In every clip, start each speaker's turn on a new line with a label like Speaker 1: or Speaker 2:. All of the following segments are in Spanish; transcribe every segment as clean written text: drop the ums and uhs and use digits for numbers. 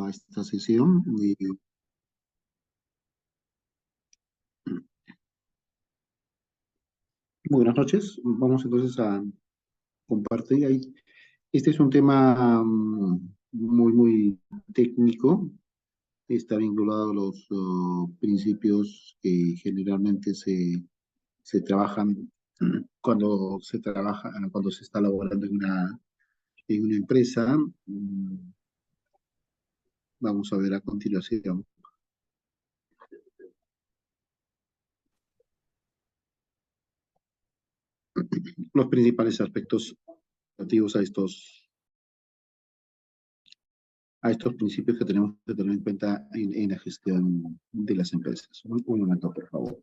Speaker 1: a esta sesión. Buenas noches. Vamos entonces a compartir ahí. Este es un tema muy técnico. Está vinculado a los principios que generalmente se trabajan cuando se está laborando en una empresa. Vamos a ver a continuación los principales aspectos relativos a estos principios que tenemos que tener en cuenta en la gestión de las empresas. Un momento, por favor.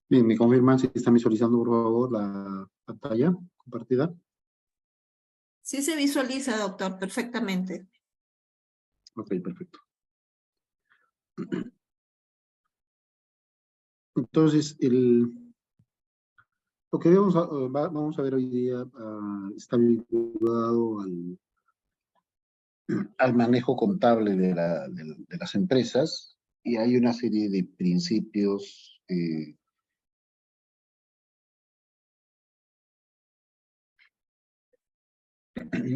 Speaker 1: Bien, ¿me confirman si están visualizando, por favor, la pantalla compartida?
Speaker 2: Sí se visualiza, doctor, perfectamente.
Speaker 1: Ok, perfecto. Entonces, lo que vamos a ver hoy día está vinculado al manejo contable de las empresas, y hay una serie de principios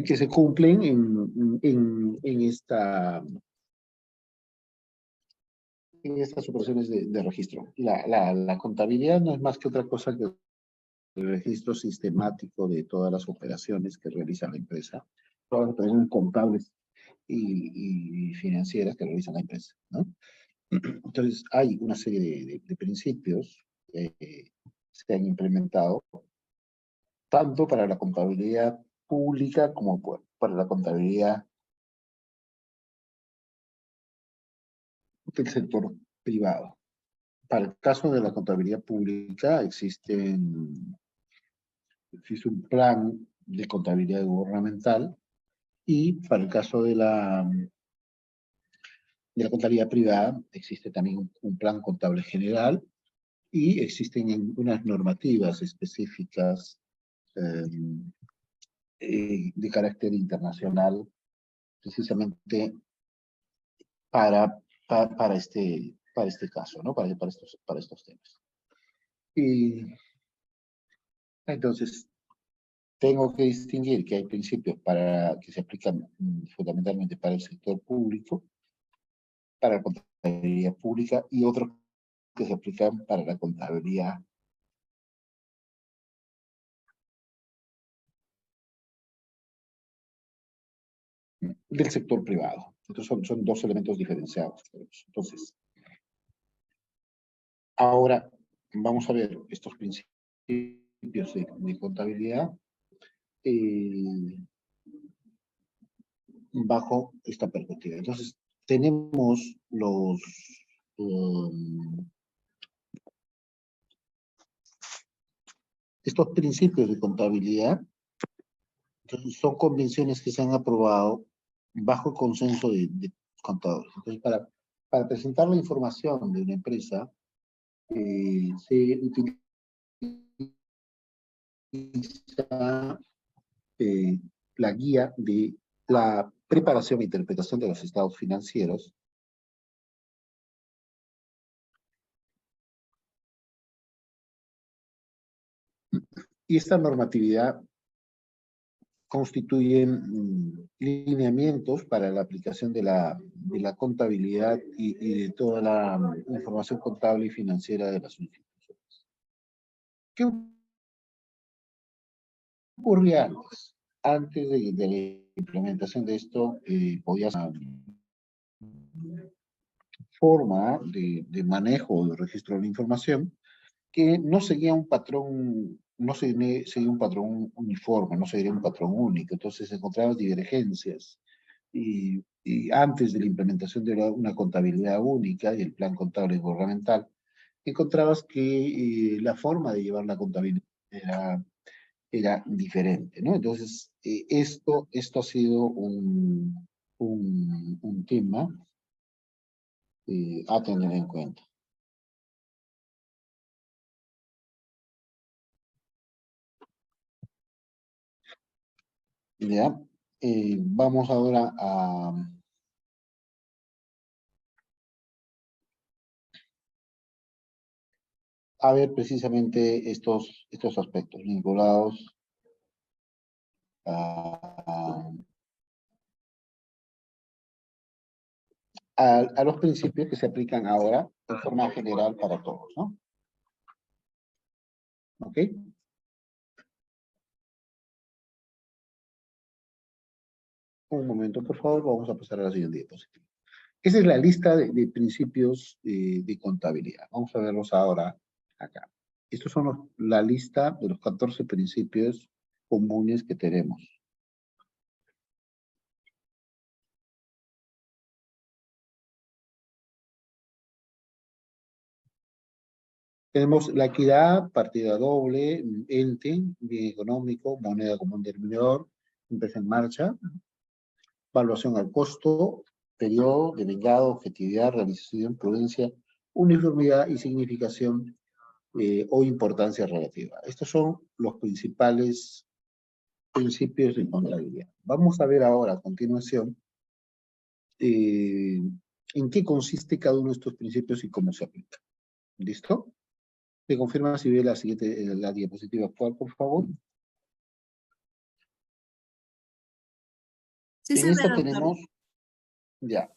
Speaker 1: que se cumplen en estas operaciones de registro. La contabilidad no es más que otra cosa que el registro sistemático de todas las operaciones que realiza la empresa, todas las operaciones contables y financieras que realiza la empresa, ¿no? Entonces, hay una serie de principios que se han implementado tanto para la contabilidad pública como para la contabilidad del sector privado. Para el caso de la contabilidad pública existe un plan de contabilidad gubernamental, y para el caso de la contabilidad privada existe también un plan contable general, y existen unas normativas específicas de carácter internacional precisamente para este caso, ¿no? Para estos temas. Y entonces, tengo que distinguir que hay principios que se aplican fundamentalmente para el sector público, para la contabilidad pública, y otros que se aplican para la contabilidad del sector privado. Estos son dos elementos diferenciados. Entonces, ahora vamos a ver estos principios de contabilidad bajo esta perspectiva. Entonces, tenemos estos principios de contabilidad. Entonces, son convenciones que se han aprobado bajo el consenso de contadores. Entonces, para presentar la información de una empresa, se utiliza la guía de la preparación e interpretación de los estados financieros, y esta normatividad constituyen lineamientos para la aplicación de la contabilidad y de toda la información contable y financiera de las instituciones. ¿Qué ocurría antes? Antes de la implementación de esto, podías forma de manejo del registro de la información que no seguía un patrón, no seguía un patrón uniforme, no seguía un patrón único, entonces encontrabas divergencias. Y antes de la implementación de una contabilidad única y el plan contable gubernamental, encontrabas que la forma de llevar la contabilidad era diferente, ¿no? Entonces, esto ha sido un tema a tener en cuenta. ¿Ya? Vamos ahora a ver precisamente estos aspectos vinculados a, a los principios que se aplican ahora de forma general para todos, ¿no? ¿Ok? Un momento, por favor, vamos a pasar a la siguiente diapositiva. Esa es la lista de principios de contabilidad. Vamos a verlos ahora acá. Estos son la lista de los 14 principios comunes que tenemos. Tenemos la equidad, partida doble, ente, bien económico, moneda común denominador, empresa en marcha, evaluación al costo, periodo, devengado, objetividad, realización, prudencia, uniformidad y significación o importancia relativa. Estos son los principales principios de contabilidad. Vamos a ver ahora a continuación en qué consiste cada uno de estos principios y cómo se aplica. ¿Listo? ¿Me confirma si ve la siguiente, la diapositiva actual, por favor?
Speaker 2: Sí
Speaker 1: En
Speaker 2: se ve,
Speaker 1: esta
Speaker 2: doctor.
Speaker 1: tenemos, ya,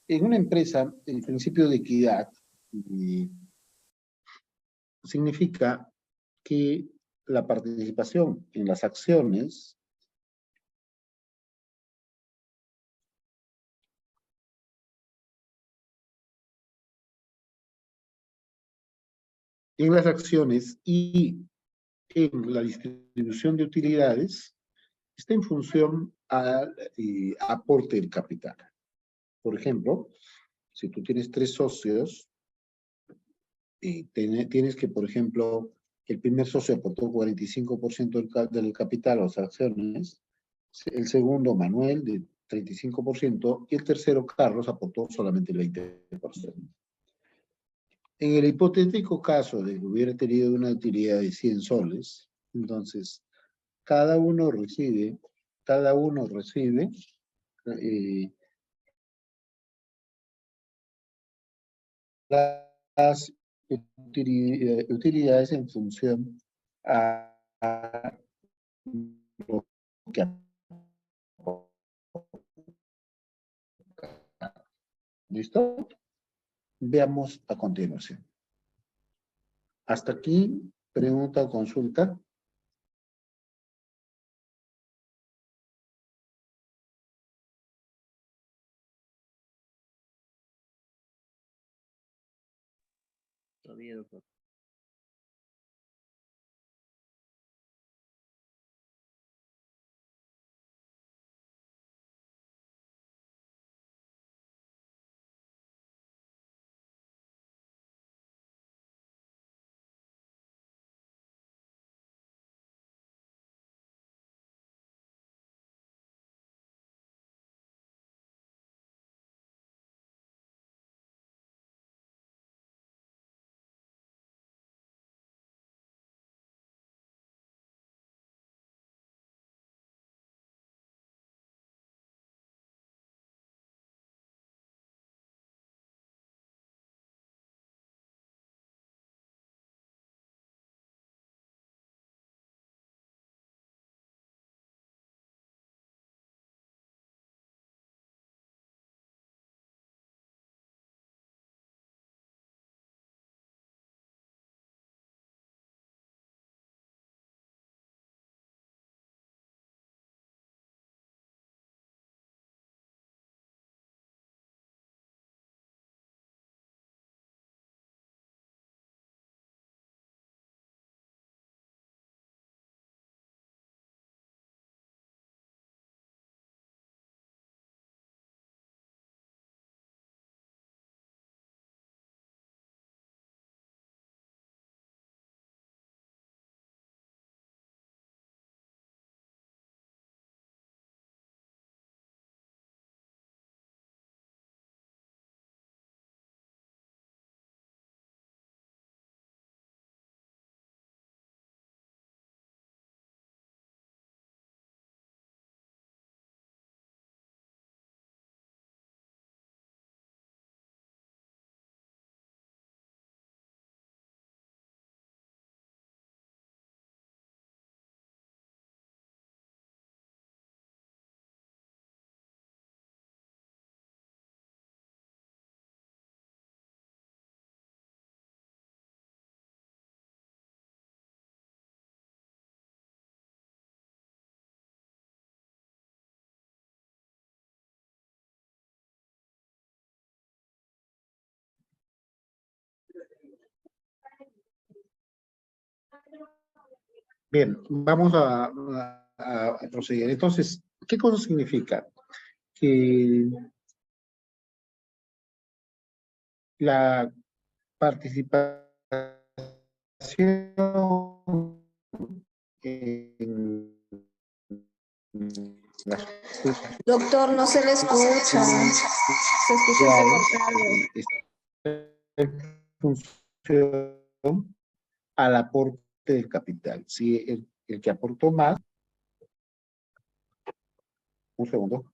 Speaker 1: en una empresa, el principio de equidad significa que la participación en las acciones y en la distribución de utilidades está en función al aporte del capital. Por ejemplo, si tú tienes 3 socios, tienes que, por ejemplo, el primer socio aportó 45% del capital a las acciones, el segundo, Manuel, de 35%, y el tercero, Carlos, aportó solamente el 20%. En el hipotético caso de que hubiera tenido una utilidad de 100 soles, entonces cada uno recibe eh, las utilidades en función a lo que aporta. ¿Listo? Veamos a continuación. Hasta aquí, pregunta o consulta.
Speaker 3: Todavía, doctor.
Speaker 1: Bien, vamos a proceder. Entonces, ¿qué cosa significa? Que la participación en las
Speaker 2: Doctor, no se le escucha. Se escucha entrecortado.
Speaker 1: en función al aporte del capital. Si el que aportó más, un segundo.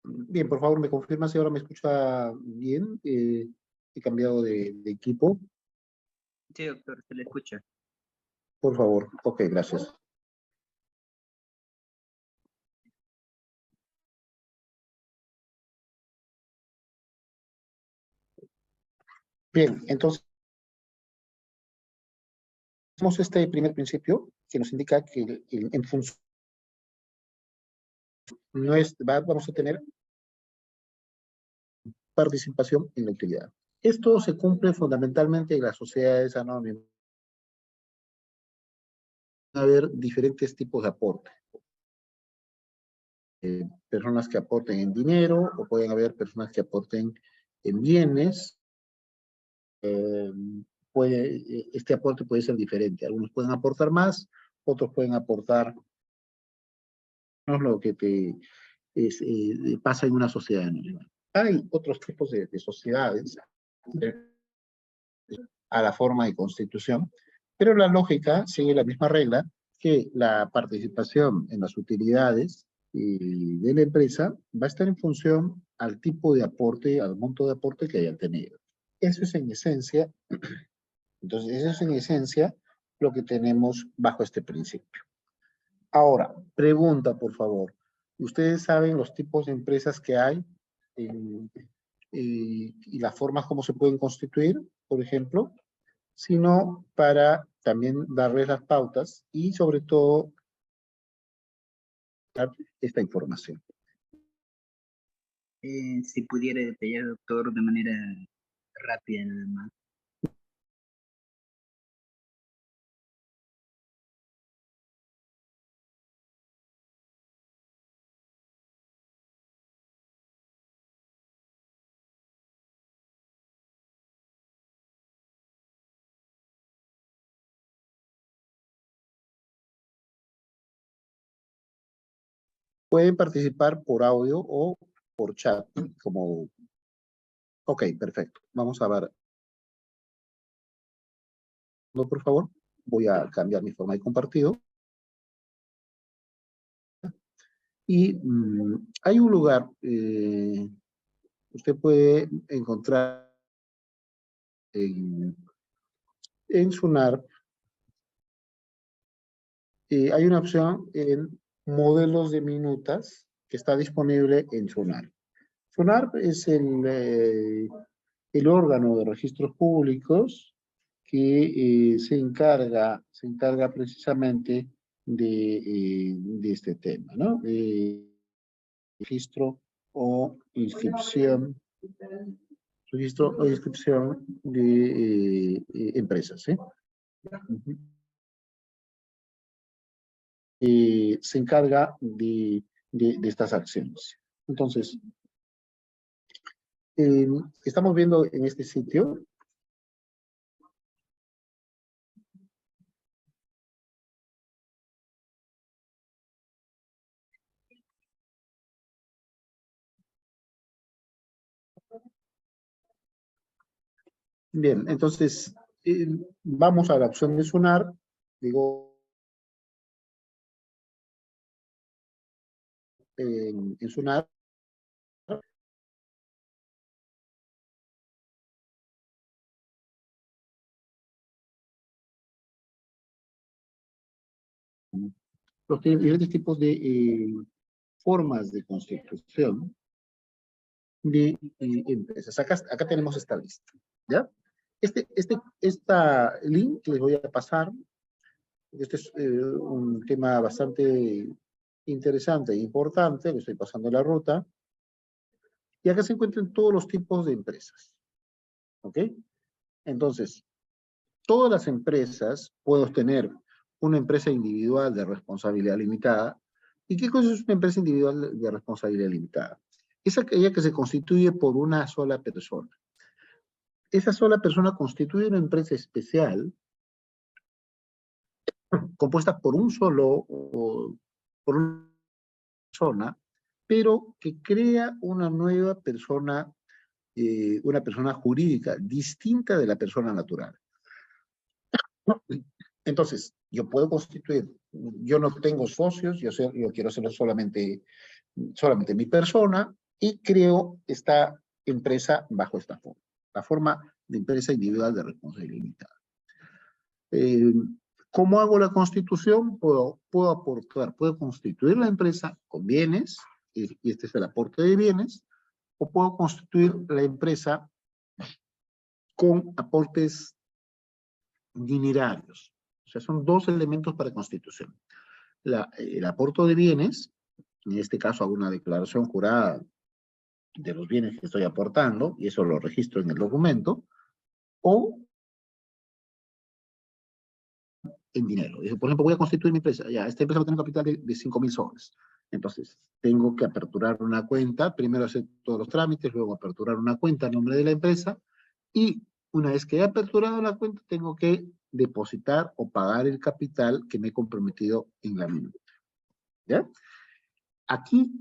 Speaker 1: Bien, por favor, me confirma si ahora me escucha bien. He cambiado de equipo.
Speaker 3: Sí, doctor, se le escucha.
Speaker 1: Por favor. Ok, gracias. Bien, entonces, tenemos este primer principio que nos indica que en función vamos a tener participación en la utilidad. Esto se cumple fundamentalmente en las sociedades anónimas. Va a haber diferentes tipos de aporte. Personas que aporten en dinero, o pueden haber personas que aporten en bienes. Este aporte puede ser diferente. Algunos pueden aportar más, otros pueden aportar menos lo que pasa en una sociedad anónima. Hay otros tipos de sociedades a la forma de constitución, pero la lógica sigue la misma regla, que la participación en las utilidades de la empresa va a estar en función al tipo de aporte, al monto de aporte que hayan tenido. Eso es en esencia, entonces eso es en esencia lo que tenemos bajo este principio. Ahora, pregunta por favor, ¿ustedes saben los tipos de empresas que hay y las formas como se pueden constituir, por ejemplo? Sino para también darles las pautas y sobre todo dar esta información.
Speaker 3: Si pudiera detallar, doctor, de manera rápida nada más.
Speaker 1: Pueden participar por audio o por chat, como... Ok, perfecto. Vamos a ver. Por favor, voy a cambiar mi forma de compartido. Y hay un lugar, usted puede encontrar en Sunar, hay una opción en modelos de minutas que está disponible en Sunar. Sunar es el órgano de registros públicos que se encarga precisamente de este tema, ¿no? Registro o inscripción de empresas, ¿sí? Se encarga de estas acciones. Entonces, estamos viendo en este sitio bien, entonces vamos a la opción de Sunar, digo, en Sunar, los diferentes tipos de formas de constitución de empresas. Acá tenemos esta lista, ¿ya? Esta link que les voy a pasar, este es un tema bastante interesante e importante, le estoy pasando la ruta, y acá se encuentran todos los tipos de empresas, ¿ok? Entonces, todas las empresas, puedo tener una empresa individual de responsabilidad limitada. ¿Y qué cosa es una empresa individual de responsabilidad limitada? Es aquella que se constituye por una sola persona. Esa sola persona constituye una empresa especial compuesta por por una persona, pero que crea una nueva persona, una persona jurídica distinta de la persona natural. Entonces, yo puedo constituir, yo no tengo socios, yo quiero ser solamente mi persona, y creo esta empresa bajo esta forma, la forma de empresa individual de responsabilidad limitada. ¿Cómo hago la constitución? Puedo constituir la empresa con bienes, y este es el aporte de bienes, o puedo constituir la empresa con aportes dinerarios. O sea, son dos elementos para constitución. El aporte de bienes, en este caso hago una declaración jurada de los bienes que estoy aportando, y eso lo registro en el documento, o en dinero. Por ejemplo, voy a constituir mi empresa. Ya, esta empresa va a tener un capital de 5.000 soles. Entonces, tengo que aperturar una cuenta, primero hacer todos los trámites, luego aperturar una cuenta a nombre de la empresa, y una vez que he aperturado la cuenta, tengo que depositar o pagar el capital que me he comprometido en la misma. ¿Ya? Aquí,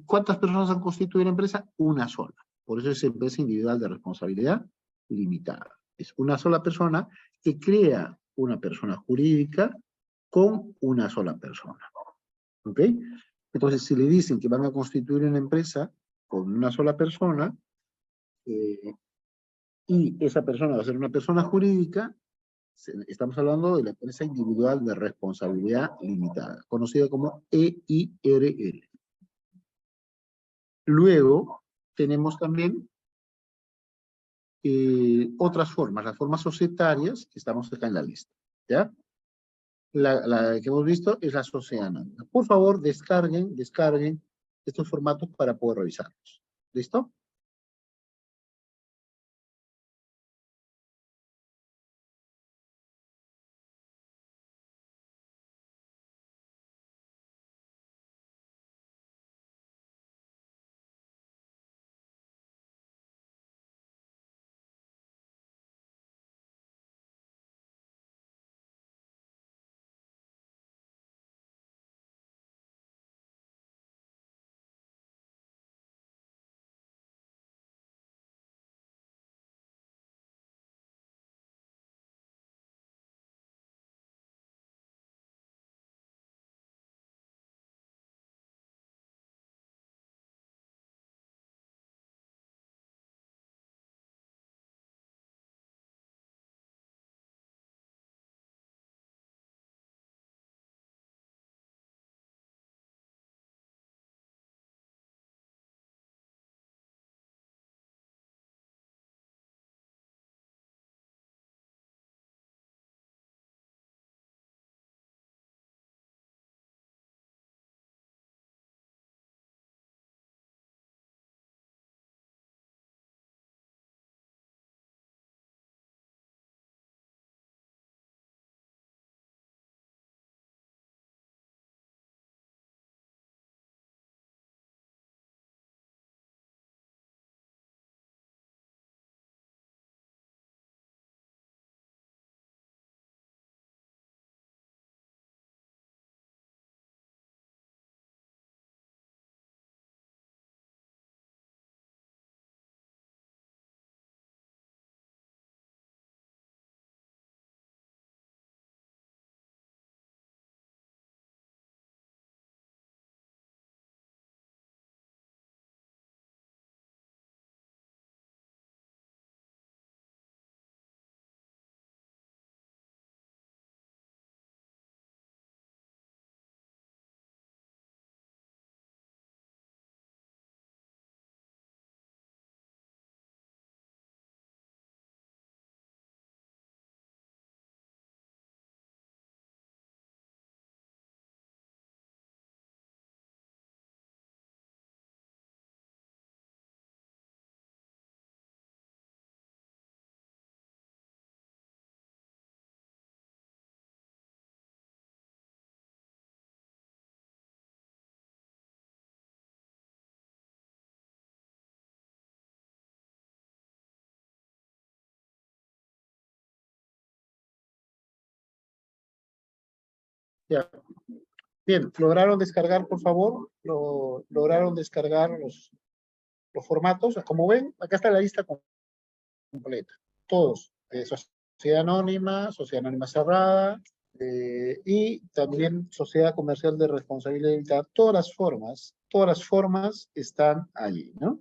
Speaker 1: ¿cuántas personas han constituido la empresa? Una sola. Por eso es empresa individual de responsabilidad limitada. Es una sola persona que crea una persona jurídica con una sola persona. ¿Ok? Entonces, si le dicen que van a constituir una empresa con una sola persona, y esa persona va a ser una persona jurídica, estamos hablando de la empresa individual de responsabilidad limitada, conocida como EIRL. Luego, tenemos también otras formas, las formas societarias, que estamos acá en la lista, ¿ya? La que hemos visto es la sociedad anónima. Por favor, descarguen estos formatos para poder revisarlos. ¿Listo? Ya. Bien, ¿lograron descargar, por favor? ¿Lograron descargar los formatos? Como ven, acá está la lista completa. Todos. Sociedad anónima cerrada, y también sociedad comercial de responsabilidad limitada. Todas las formas están allí, ¿no?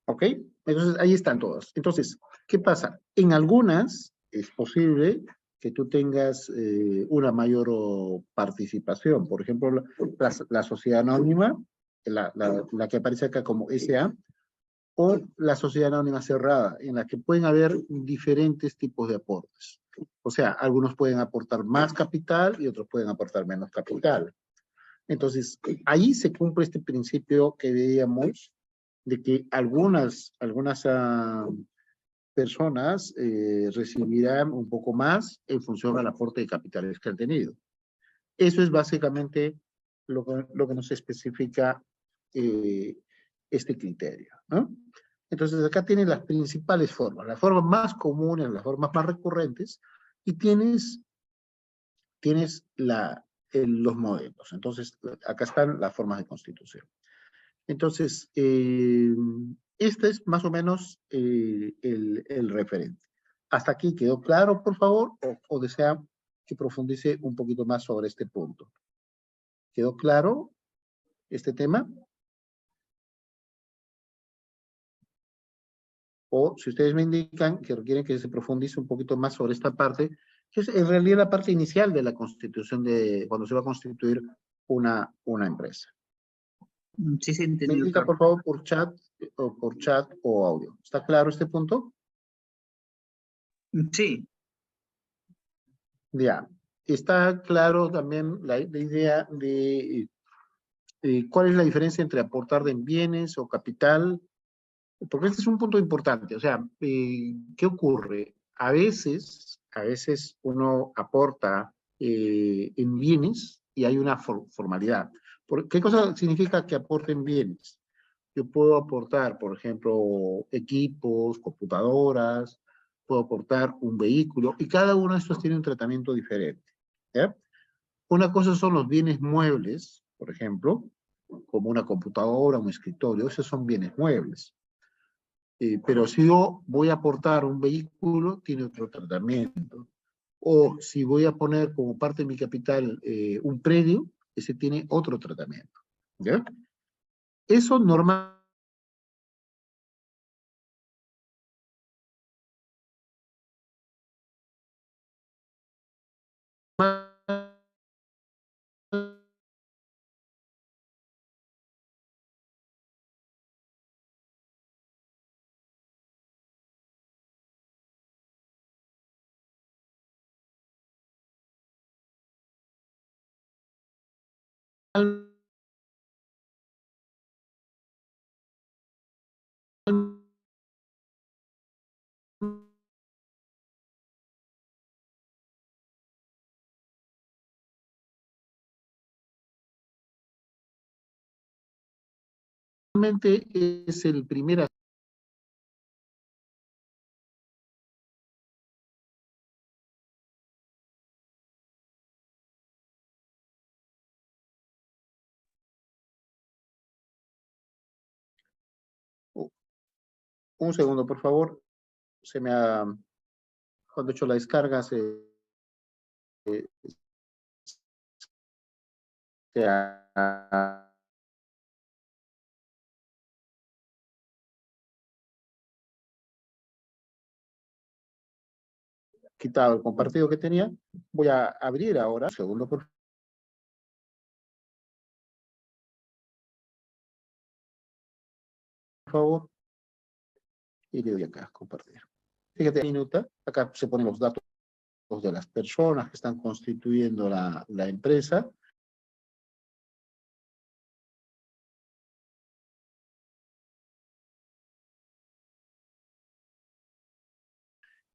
Speaker 1: ¿Ok? Entonces, ahí están todas. Entonces, ¿qué pasa? En algunas es posible que tú tengas una mayor participación. Por ejemplo, la sociedad anónima, la que aparece acá como SA, o la sociedad anónima cerrada, en la que pueden haber diferentes tipos de aportes. O sea, algunos pueden aportar más capital y otros pueden aportar menos capital. Entonces, ahí se cumple este principio que veíamos de que algunas personas recibirán un poco más en función del aporte de capitales que han tenido. Eso es básicamente lo que nos especifica este criterio, ¿no? Entonces, acá tienes las principales formas, las formas más comunes, las formas más recurrentes, y tienes los modelos. Entonces, acá están las formas de constitución. Entonces, este es más o menos el referente. ¿Hasta aquí quedó claro, por favor? ¿O desea que profundice un poquito más sobre este punto? ¿Quedó claro este tema? O si ustedes me indican que requieren que se profundice un poquito más sobre esta parte, que es en realidad la parte inicial de la constitución de cuando se va a constituir una empresa.
Speaker 3: Sí, se
Speaker 1: Me
Speaker 3: entendió,
Speaker 1: indica,
Speaker 3: doctor.
Speaker 1: por favor, por chat o audio. ¿Está claro este punto?
Speaker 3: Sí,
Speaker 1: Ya. Está claro también la idea de cuál es la diferencia entre aportar en bienes o capital, porque este es un punto importante. O sea, ¿qué ocurre? A veces uno aporta en bienes y hay una formalidad. ¿Qué cosa significa que aporte en bienes? Yo puedo aportar, por ejemplo, equipos, computadoras, puedo aportar un vehículo, y cada uno de estos tiene un tratamiento diferente. ¿Ya? Una cosa son los bienes muebles, por ejemplo, como una computadora, un escritorio, esos son bienes muebles. Pero si yo voy a aportar un vehículo, tiene otro tratamiento. O si voy a poner como parte de mi capital un predio, ese tiene otro tratamiento. ¿Ya? Eso normalmente es el primer. Un segundo, por favor. Cuando he hecho la descarga, eh, se ha quitado el compartido que tenía. Voy a abrir ahora. Un segundo, por favor. Y le doy acá, compartir. Fíjate, minuta, acá se ponen los datos de las personas que están constituyendo la empresa.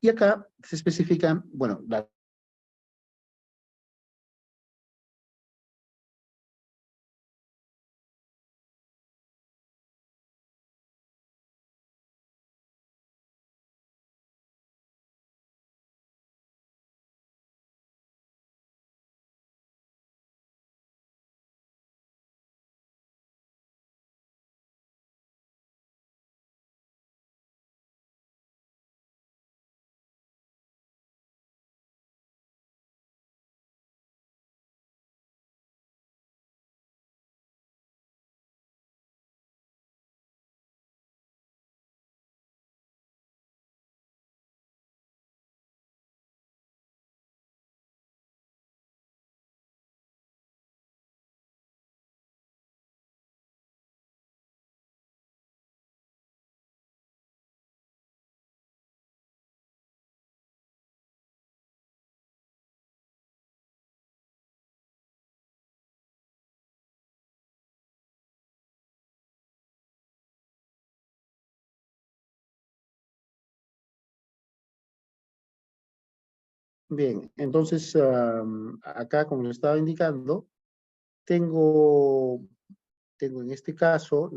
Speaker 1: Y acá se especifican, bueno, Bien, entonces acá, como le estaba indicando, tengo en este caso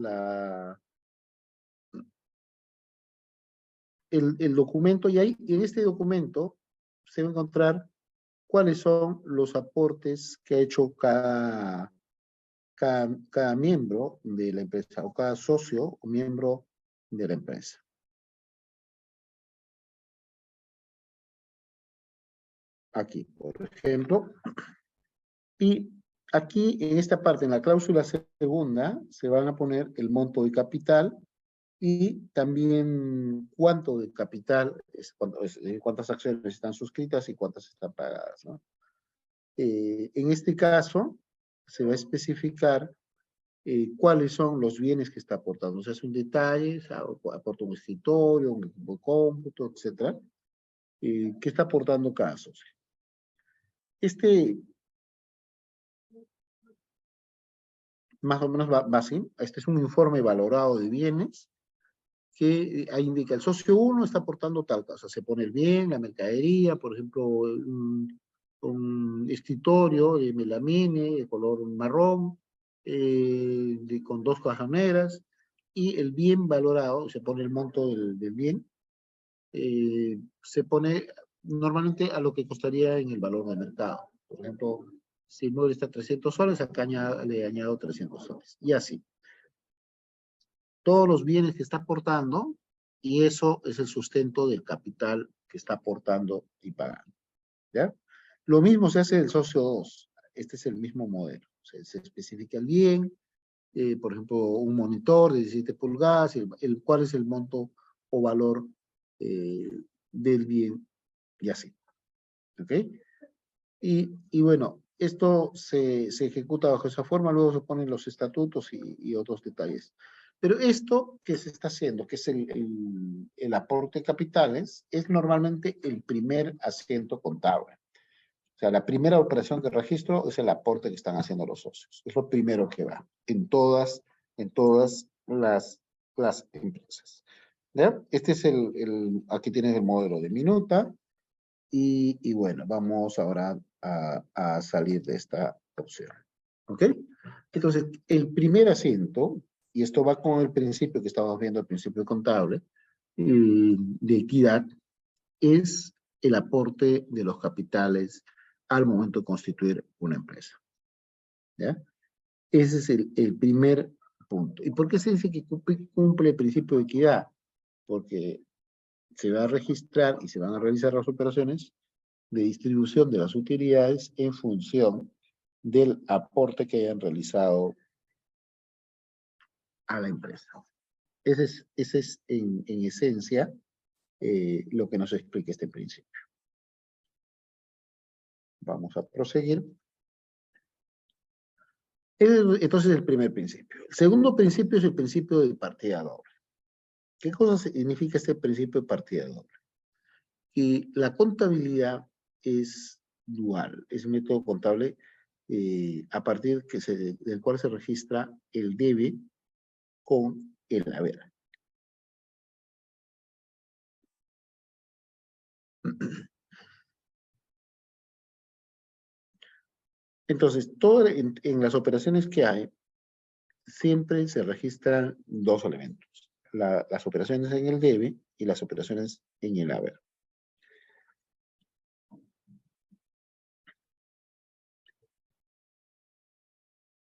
Speaker 1: el documento, y ahí en este documento se va a encontrar cuáles son los aportes que ha hecho cada miembro de la empresa, o cada socio o miembro de la empresa. Aquí, por ejemplo. Y aquí, en esta parte, en la cláusula segunda, se van a poner el monto de capital y también cuánto de capital, cuántas acciones están suscritas y cuántas están pagadas, ¿no? En este caso, se va a especificar cuáles son los bienes que está aportando. O sea, es un detalle, aporta un escritorio, un equipo de cómputo, etcétera, que está aportando cada socio. Más o menos va así. Este es un informe valorado de bienes que ahí indica el socio 1 está aportando tal cosa. Se pone el bien, la mercadería, por ejemplo, un escritorio de melamine de color marrón, con 2 cajoneras, y el bien valorado, se pone el monto del bien, se pone normalmente a lo que costaría en el valor de mercado. Por ejemplo, si el mueble está a 300 soles, acá le añado 300 soles. Y así. Todos los bienes que está aportando, y eso es el sustento del capital que está aportando y pagando. ¿Ya? Lo mismo se hace del socio 2. Este es el mismo modelo. Se especifica el bien, por ejemplo, un monitor de 17 pulgadas, cuál es el monto o valor del bien, y así. ¿Ok? Y bueno, esto se ejecuta bajo esa forma, luego se ponen los estatutos y otros detalles. Pero esto que se está haciendo, que es el aporte de capitales, es normalmente el primer asiento contable. O sea, la primera operación de registro es el aporte que están haciendo los socios. Es lo primero que va en todas las empresas. ¿Ya? Este es aquí tienes el modelo de minuta. Y bueno, vamos ahora a salir de esta opción. ¿Ok? Entonces, el primer asiento, y esto va con el principio que estábamos viendo al principio contable, de equidad, es el aporte de los capitales al momento de constituir una empresa. ¿Ya? Ese es el primer punto. ¿Y por qué se dice que cumple el principio de equidad? Porque se va a registrar y se van a realizar las operaciones de distribución de las utilidades en función del aporte que hayan realizado a la empresa. Ese es en esencia lo que nos explica este principio. Vamos a proseguir. Entonces, el primer principio. El segundo principio es el principio de partida doble. ¿Qué cosa significa este principio de partida doble? Que la contabilidad es dual, es un método contable a partir del cual se registra el debe con el haber. Entonces, en las operaciones que hay, siempre se registran dos elementos. Las operaciones en el debe y las operaciones en el haber.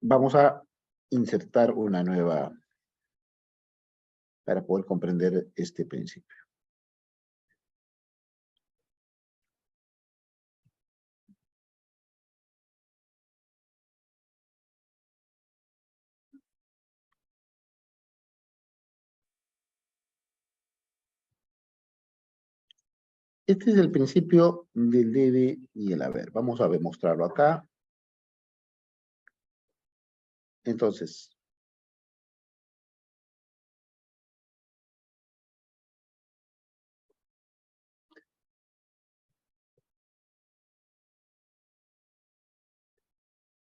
Speaker 1: Vamos a insertar una nueva para poder comprender este principio. Este es el principio del debe y el haber. Vamos a demostrarlo acá. Entonces,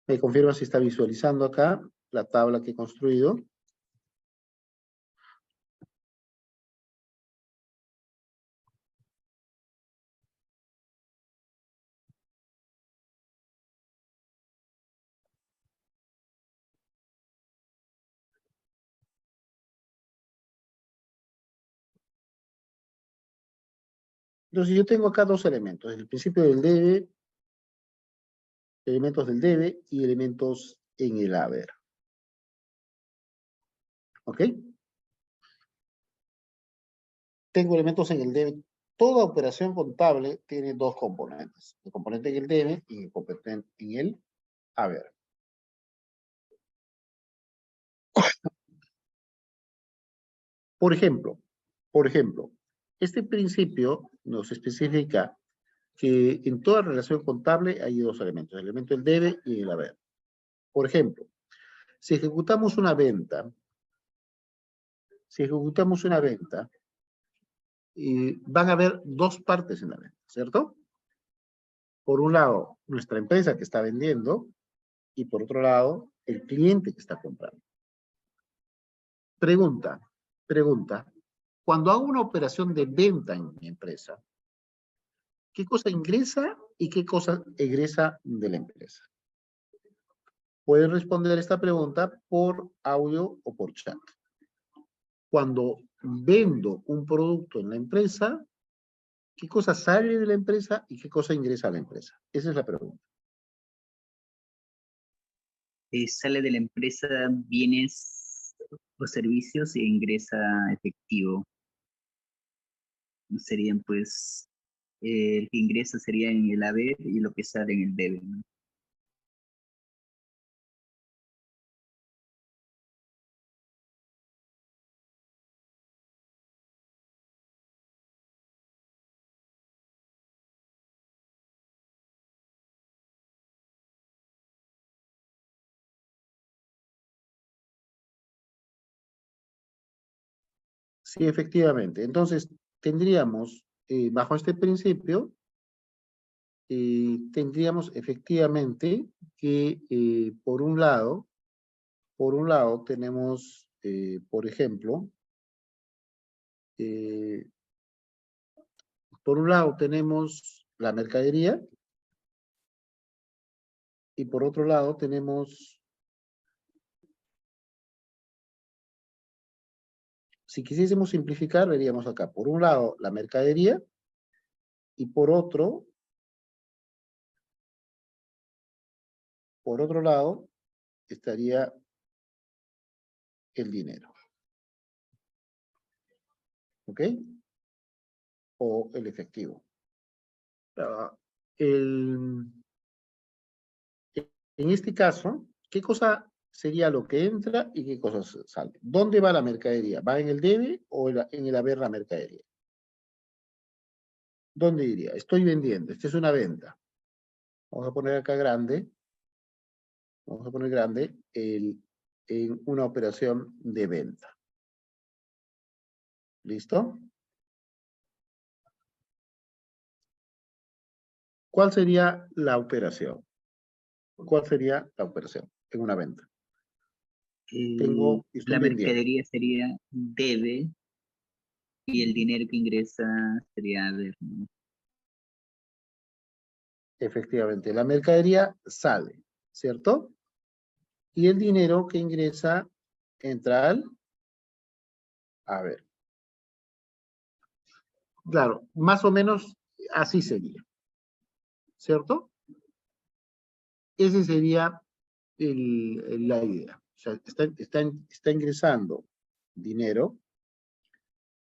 Speaker 1: me confirma si está visualizando acá la tabla que he construido. Entonces yo tengo acá dos elementos, el principio del debe, elementos del debe y elementos en el haber. ¿Ok? Tengo elementos en el debe. Toda operación contable tiene dos componentes, el componente en el debe y el componente en el haber. Por ejemplo, este principio nos especifica que en toda relación contable hay dos elementos, el elemento del debe y el haber. Por ejemplo, si ejecutamos una venta, van a haber dos partes en la venta, ¿cierto? Por un lado, nuestra empresa que está vendiendo y por otro lado, el cliente que está comprando. Pregunta. Cuando hago una operación de venta en mi empresa, ¿qué cosa ingresa y qué cosa egresa de la empresa? Pueden responder esta pregunta por audio o por chat. Cuando vendo un producto en la empresa, ¿qué cosa sale de la empresa y qué cosa ingresa a la empresa? Esa es la pregunta.
Speaker 3: Sale de la empresa bienes o servicios e ingresa efectivo. Serían pues, el que ingresa sería en el haber y lo que sale en el debe, ¿no?
Speaker 1: Sí, efectivamente. Entonces, tendríamos, bajo este principio, tendríamos efectivamente que, por un lado tenemos, por ejemplo, por un lado tenemos la mercadería y por otro lado tenemos, si quisiésemos simplificar, veríamos acá, por un lado la mercadería y por otro lado estaría el dinero. ¿Ok? O el efectivo. En este caso, ¿qué cosa sería lo que entra y qué cosas sale? ¿Dónde va la mercadería? ¿Va en el debe o en el haber la mercadería? ¿Dónde iría? Estoy vendiendo. Esta es una venta. Vamos a poner acá grande. Vamos a poner grande en una operación de venta. ¿Listo? ¿Cuál sería la operación? ¿Cuál sería la operación en una venta? Estoy
Speaker 3: La
Speaker 1: vendiendo.
Speaker 3: mercadería sería debe y el dinero que ingresa sería haber, ¿no?
Speaker 1: Efectivamente, la mercadería sale, ¿cierto? Y el dinero que ingresa entra al haber. Claro, más o menos así sería, ¿cierto? Esa sería la idea. O sea, está ingresando dinero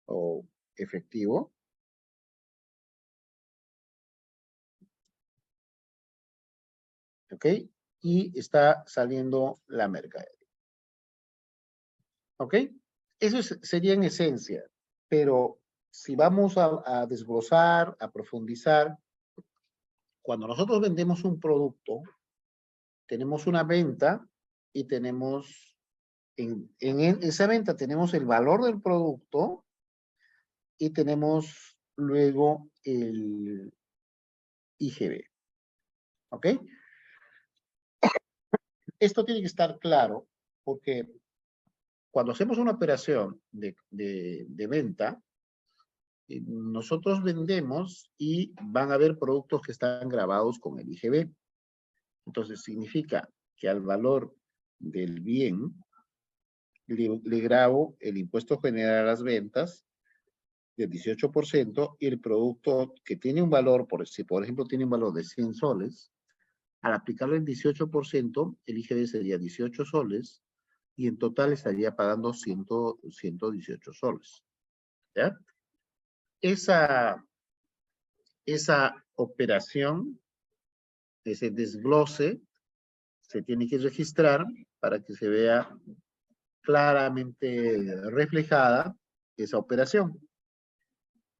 Speaker 1: o efectivo. ¿Ok? Y está saliendo la mercadería. ¿Ok? Eso sería en esencia, pero si vamos a desglosar, a profundizar, cuando nosotros vendemos un producto, tenemos una venta y tenemos, en esa venta tenemos el valor del producto y tenemos luego el IGB. ¿Ok? Esto tiene que estar claro porque cuando hacemos una operación de venta, nosotros vendemos y van a haber productos que están grabados con el IGB. Entonces significa que al valor del bien le grabo el impuesto general a las ventas del 18% y el producto que tiene un valor, si por ejemplo tiene un valor de 100 soles, al aplicarle el 18%, el IGB sería 18 soles y en total estaría pagando 118 soles. ¿Ya? Esa operación, ese desglose, se tiene que registrar para que se vea claramente reflejada esa operación.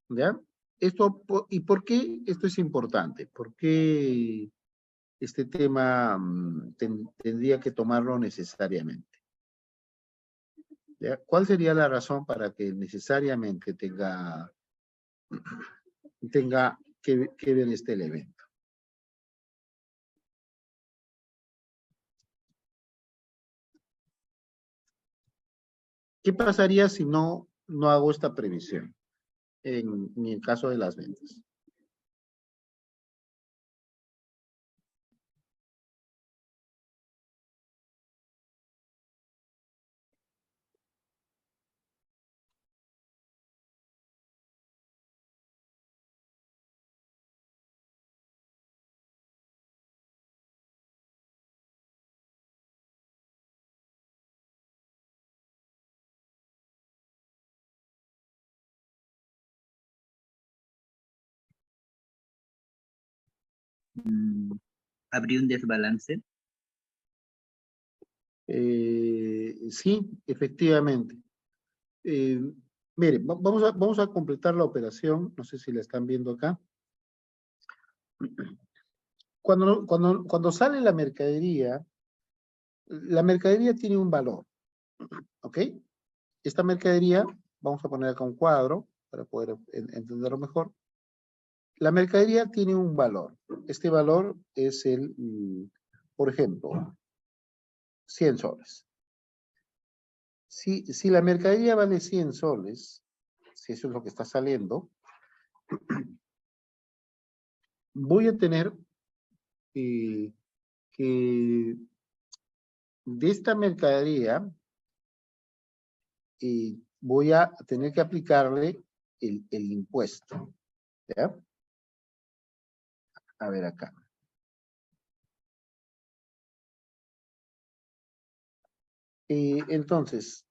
Speaker 1: ¿Ya? ¿Y por qué esto es importante? ¿Por qué este tema tendría que tomarlo necesariamente? ¿Ya? ¿Cuál sería la razón para que necesariamente tenga que ver este elemento? ¿Qué pasaría si no hago esta previsión en el caso de las ventas?
Speaker 3: ¿Habría un desbalance?
Speaker 1: Sí, efectivamente. Mire, vamos a completar la operación. No sé si la están viendo acá. Cuando sale la mercadería tiene un valor. ¿Ok? Esta mercadería, vamos a poner acá un cuadro para poder entenderlo mejor. La mercadería tiene un valor. Este valor es por ejemplo, 100 soles. Si la mercadería vale 100 soles, si eso es lo que está saliendo, voy a tener que de esta mercadería voy a tener que aplicarle el impuesto. ¿Ya? A ver acá. Entonces,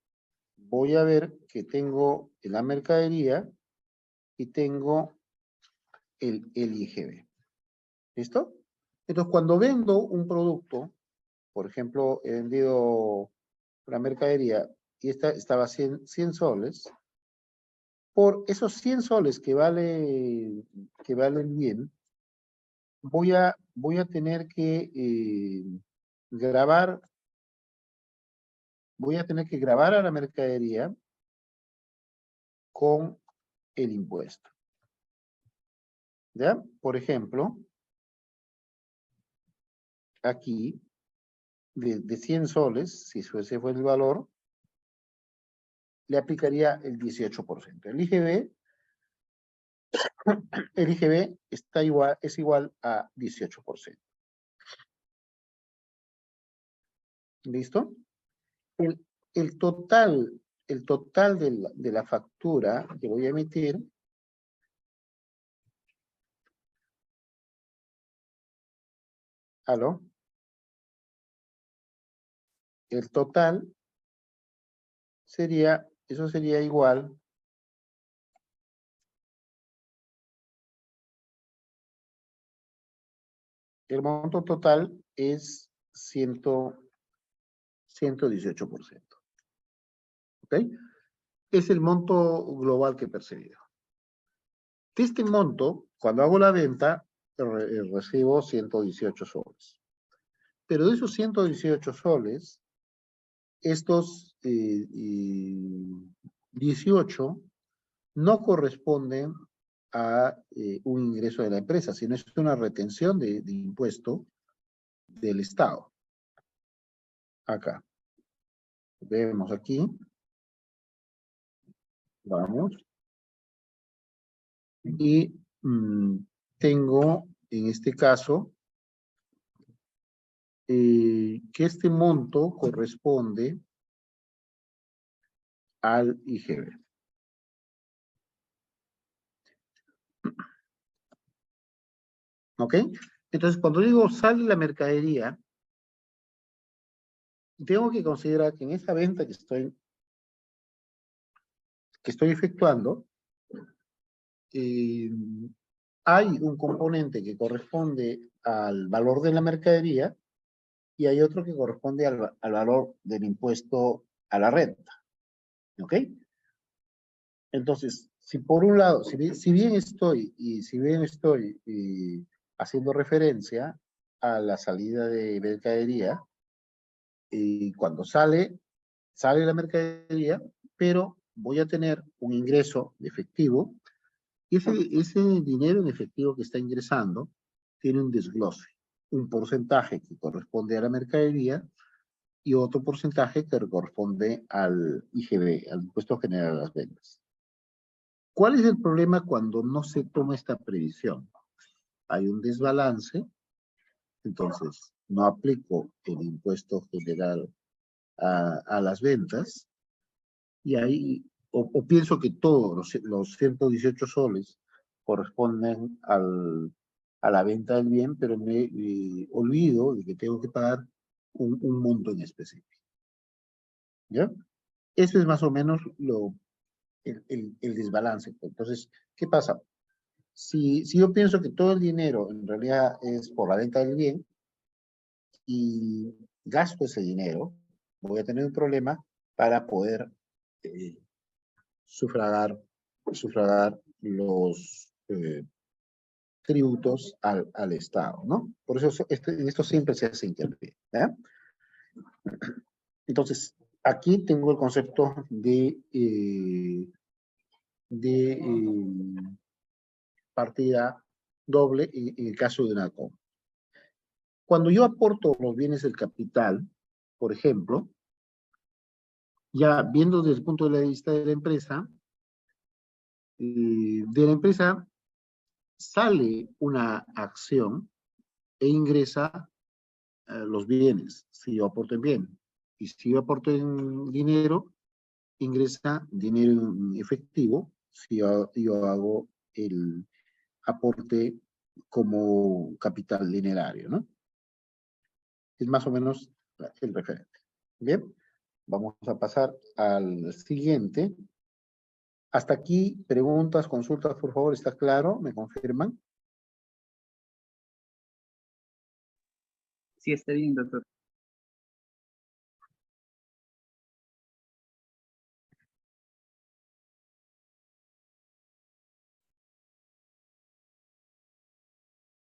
Speaker 1: voy a ver que tengo la mercadería y tengo el IGB. ¿Listo? Entonces, cuando vendo un producto, por ejemplo, he vendido una mercadería y esta estaba 100 soles, por esos 100 soles que valen bien, voy a tener que grabar a la mercadería con el impuesto. ¿Ya? Por ejemplo, aquí, de 100 soles, si ese fue el valor, le aplicaría el 18%. El IGB es igual a 18%. ¿Listo? El total de la factura que voy a emitir ¿aló? El total sería igual el monto total es 118%. ¿Ok? Es el monto global que he percibido. De este monto, cuando hago la venta, recibo 118 soles. Pero de esos 118 soles, estos 18 no corresponden a un ingreso de la empresa, sino es una retención de impuesto del Estado. Acá. Vemos aquí. Vamos. Y tengo, en este caso, que este monto corresponde al IGB. ¿Ok? Entonces, cuando digo sale la mercadería, tengo que considerar que en esta venta que estoy efectuando, hay un componente que corresponde al valor de la mercadería y hay otro que corresponde al valor del impuesto a la renta. ¿Ok? Entonces, si por un lado, si bien estoy haciendo referencia a la salida de mercadería, y cuando sale la mercadería, pero voy a tener un ingreso de efectivo, y ese dinero en efectivo que está ingresando tiene un desglose, un porcentaje que corresponde a la mercadería y otro porcentaje que corresponde al IGB, al Impuesto General a las Ventas. ¿Cuál es el problema cuando no se toma esta previsión? Hay un desbalance, entonces no aplico el impuesto general a las ventas, y ahí, o pienso que todos los 118 soles corresponden a la venta del bien, pero me olvido de que tengo que pagar un monto en específico. ¿Ya? Eso es más o menos el desbalance. Entonces, ¿qué pasa? Si yo pienso que todo el dinero en realidad es por la venta del bien y gasto ese dinero, voy a tener un problema para poder sufragar los tributos al Estado, ¿no? Por eso esto siempre se hace hincapié, ¿eh? Entonces, aquí tengo el concepto de partida doble en el caso de una compra. Cuando yo aporto los bienes del capital, por ejemplo, ya viendo desde el punto de vista de la empresa sale una acción e ingresa los bienes, si yo aporto en bien. Y si yo aporto en dinero, ingresa dinero en efectivo, si yo hago el aporte como capital dinerario, ¿no? Es más o menos el referente. Bien, vamos a pasar al siguiente. Hasta aquí, preguntas, consultas, por favor, ¿está claro? ¿Me confirman?
Speaker 3: Sí, está bien, doctor.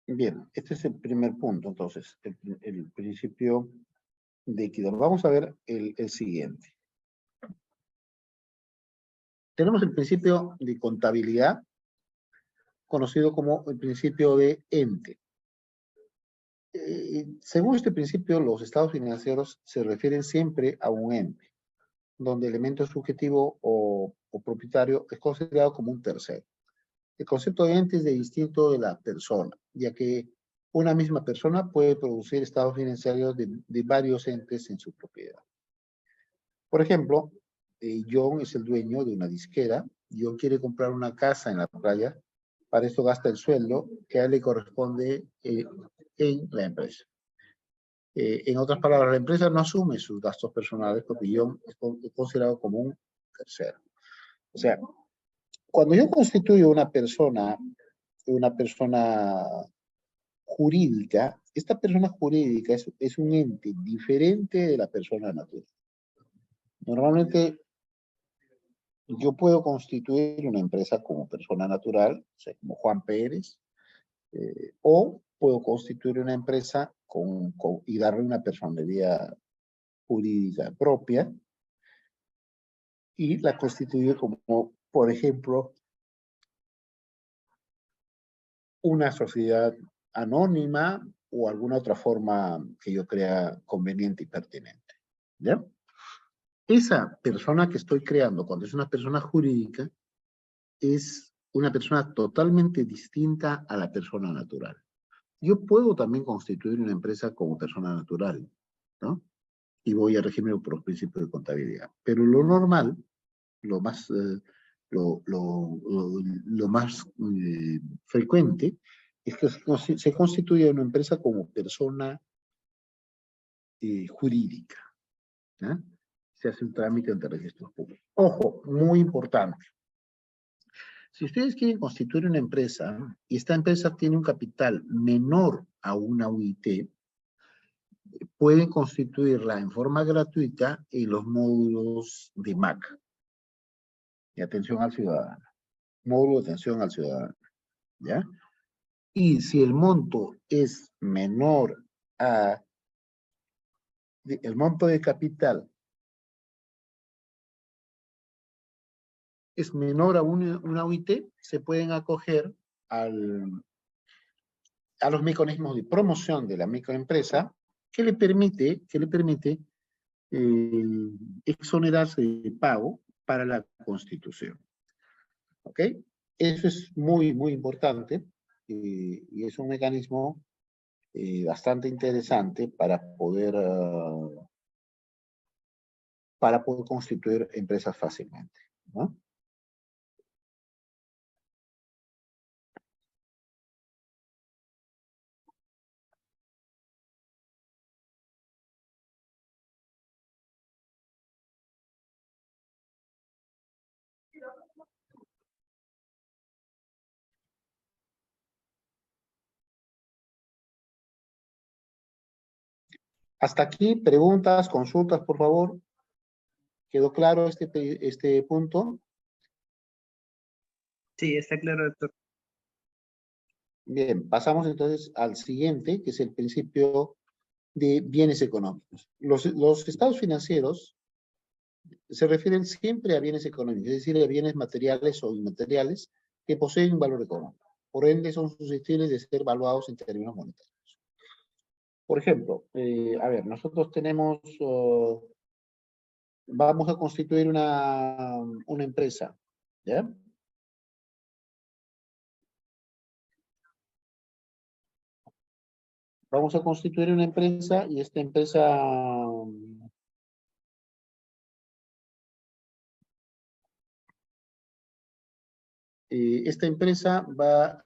Speaker 1: Bien, este es el primer punto, entonces, el principio de equidad. Vamos a ver el siguiente. Tenemos el principio de contabilidad, conocido como el principio de ente. Según este principio, los estados financieros se refieren siempre a un ente, donde el elemento subjetivo o propietario es considerado como un tercero. El concepto de ente es distinto de la persona, ya que una misma persona puede producir estados financieros de varios entes en su propiedad. Por ejemplo, John es el dueño de una disquera. John quiere comprar una casa en la playa. Para eso gasta el sueldo que a él le corresponde en la empresa. En otras palabras, la empresa no asume sus gastos personales porque John es considerado como un tercero. O sea, cuando yo constituyo una persona jurídica, esta persona jurídica es un ente diferente de la persona natural. Normalmente yo puedo constituir una empresa como persona natural, o sea, como Juan Pérez, o puedo constituir una empresa y darle una personalidad jurídica propia y la constituyo como, por ejemplo, una sociedad anónima o alguna otra forma que yo crea conveniente y pertinente. ¿Ya? Esa persona que estoy creando, cuando es una persona jurídica, es una persona totalmente distinta a la persona natural. Yo puedo también constituir una empresa como persona natural, ¿no? Y voy a regirme por los principios de contabilidad. Pero lo normal, lo más frecuente, es que se constituye una empresa como persona jurídica. ¿Ya? Se hace un trámite ante registros públicos. Ojo, muy importante. Si ustedes quieren constituir una empresa y esta empresa tiene un capital menor a una UIT, pueden constituirla en forma gratuita en los módulos de MAC, de atención al ciudadano. Módulo de atención al ciudadano. ¿Ya? Y si el monto es menor a el monto de capital es menor a una UIT, se pueden acoger a los mecanismos de promoción de la microempresa que le permite exonerarse de pago para la constitución. ¿Ok? Eso es muy, muy importante y es un mecanismo bastante interesante para poder constituir empresas fácilmente, ¿no? Hasta aquí, preguntas, consultas, por favor. ¿Quedó claro este punto?
Speaker 3: Sí, está claro, doctor.
Speaker 1: Bien, pasamos entonces al siguiente, que es el principio de bienes económicos. Los estados financieros se refieren siempre a bienes económicos, es decir, a bienes materiales o inmateriales que poseen un valor económico. Por ende, son susceptibles de ser evaluados en términos monetarios. Por ejemplo, a ver, nosotros tenemos, vamos a constituir una empresa, ¿ya? Vamos a constituir una empresa y esta empresa va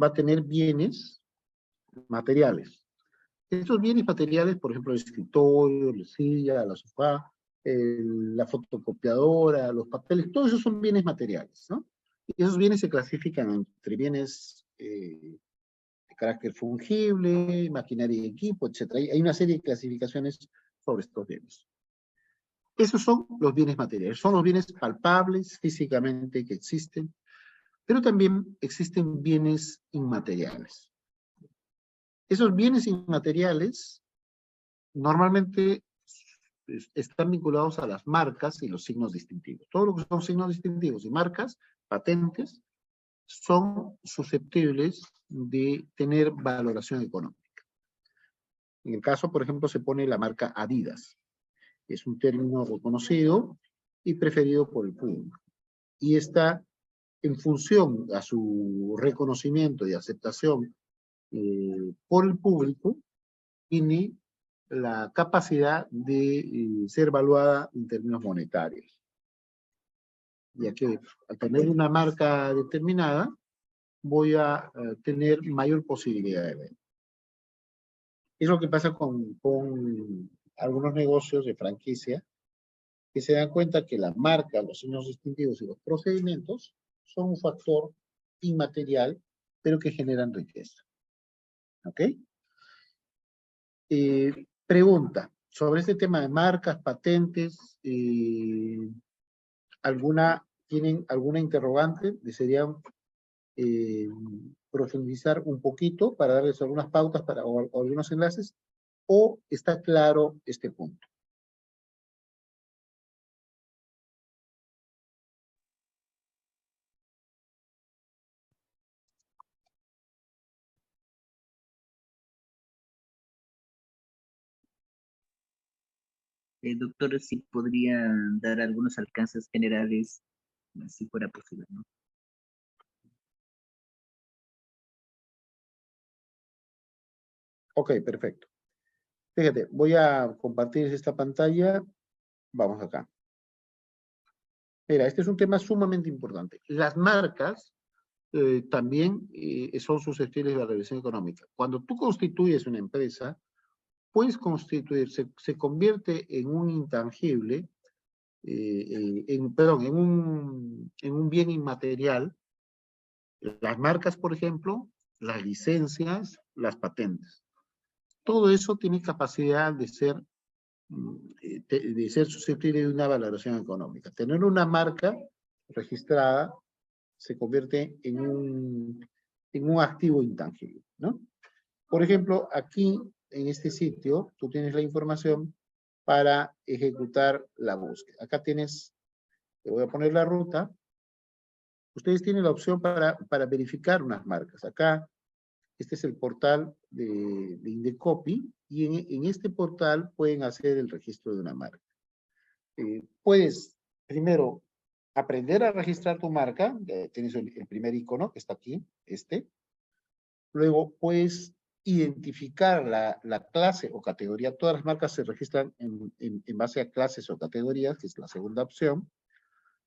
Speaker 1: a tener bienes materiales. Estos bienes materiales, por ejemplo, el escritorio, la silla, la sofá, la fotocopiadora, los papeles, todos esos son bienes materiales, ¿no? Y esos bienes se clasifican entre bienes de carácter fungible, maquinaria y equipo, etc. Hay una serie de clasificaciones sobre estos bienes. Esos son los bienes materiales, son los bienes palpables físicamente que existen, pero también existen bienes inmateriales. Esos bienes inmateriales normalmente están vinculados a las marcas y los signos distintivos. Todo lo que son signos distintivos y marcas, patentes, son susceptibles de tener valoración económica. En el caso, por ejemplo, se pone la marca Adidas. Es un término reconocido y preferido por el público. Y está en función a su reconocimiento y aceptación por el público, tiene la capacidad de ser evaluada en términos monetarios. Ya que al tener una marca determinada, voy a tener mayor posibilidad de venta. Es lo que pasa con algunos negocios de franquicia, que se dan cuenta que la marca, los signos distintivos y los procedimientos son un factor inmaterial, pero que generan riqueza. ¿Ok? Pregunta sobre este tema de marcas, patentes, ¿tienen alguna interrogante? ¿Desearían profundizar un poquito para darles algunas pautas o algunos enlaces? ¿O está claro este punto?
Speaker 3: Doctor, si podría dar algunos alcances generales, si fuera posible, ¿no?
Speaker 1: Ok, perfecto. Fíjate, voy a compartir esta pantalla. Vamos acá. Mira, este es un tema sumamente importante. Las marcas también son susceptibles de la revisión económica. Cuando tú constituyes una empresa, puedes constituir, se convierte en un intangible, perdón, en un bien inmaterial, las marcas, por ejemplo, las licencias, las patentes. Todo eso tiene capacidad de ser susceptible de una valoración económica. Tener una marca registrada se convierte en un activo intangible, ¿no? Por ejemplo, aquí, en este sitio, tú tienes la información para ejecutar la búsqueda. Acá tienes, te voy a poner la ruta. Ustedes tienen la opción para verificar unas marcas. Acá, este es el portal de Indecopy, y en este portal pueden hacer el registro de una marca. Puedes, primero, aprender a registrar tu marca. Tienes el primer icono que está aquí, este. Luego puedes identificar la clase o categoría. Todas las marcas se registran en base a clases o categorías, que es la segunda opción.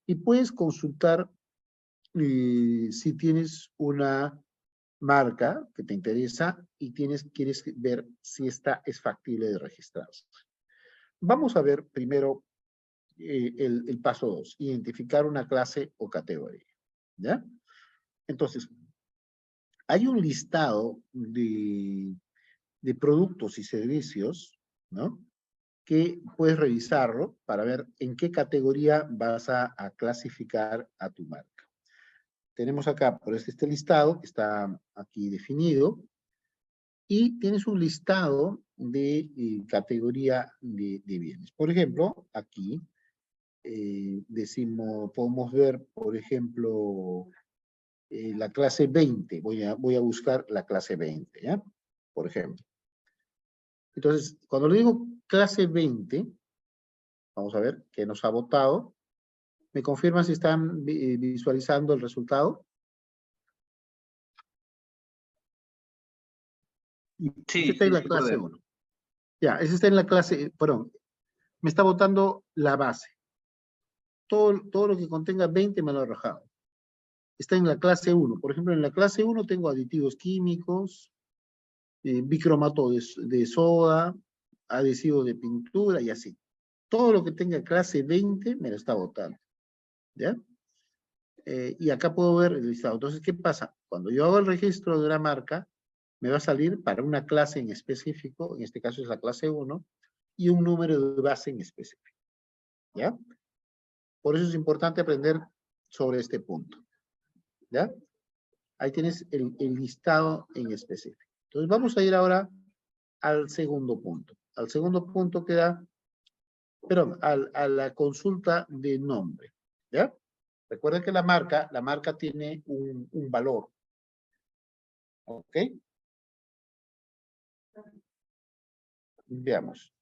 Speaker 1: Y puedes consultar si tienes una marca que te interesa y quieres ver si esta es factible de registrarse. Vamos a ver primero el paso 2, identificar una clase o categoría. ¿Ya? Entonces, hay un listado de productos y servicios, ¿no? Que puedes revisarlo para ver en qué categoría vas a clasificar a tu marca. Tenemos acá, por este listado, que está aquí definido, y tienes un listado de categoría de bienes. Por ejemplo, aquí podemos ver, por ejemplo, la clase 20. Voy a buscar la clase 20, ¿ya? Por ejemplo. Entonces, cuando le digo clase 20, vamos a ver qué nos ha votado. ¿Me confirman si están visualizando el resultado?
Speaker 3: Sí,
Speaker 1: Ese está en la
Speaker 3: se puede
Speaker 1: clase
Speaker 3: ver.
Speaker 1: 1. Ya, ese está en la clase, perdón, me está votando la base. Todo lo que contenga 20 me lo ha arrojado. Está en la clase 1. Por ejemplo, en la clase 1 tengo aditivos químicos, bicromato de soda, adhesivo de pintura y así. Todo lo que tenga clase 20 me lo está votando. ¿Ya? Y acá puedo ver el listado. Entonces, ¿qué pasa? Cuando yo hago el registro de una marca, me va a salir para una clase en específico, en este caso es la clase 1, y un número de base en específico. ¿Ya? Por eso es importante aprender sobre este punto. ¿Ya? Ahí tienes el listado en específico. Entonces, vamos a ir ahora al segundo punto. Al segundo punto queda, perdón, a la consulta de nombre. ¿Ya? Recuerden que la marca tiene un valor. ¿Ok? Veamos.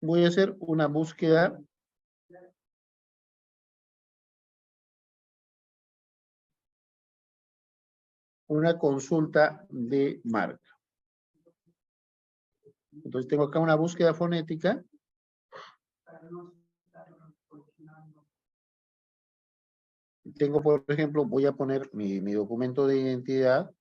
Speaker 1: Voy a hacer una búsqueda una consulta de marca. Entonces tengo acá una búsqueda fonética. Tengo, por ejemplo, voy a poner mi documento de identidad.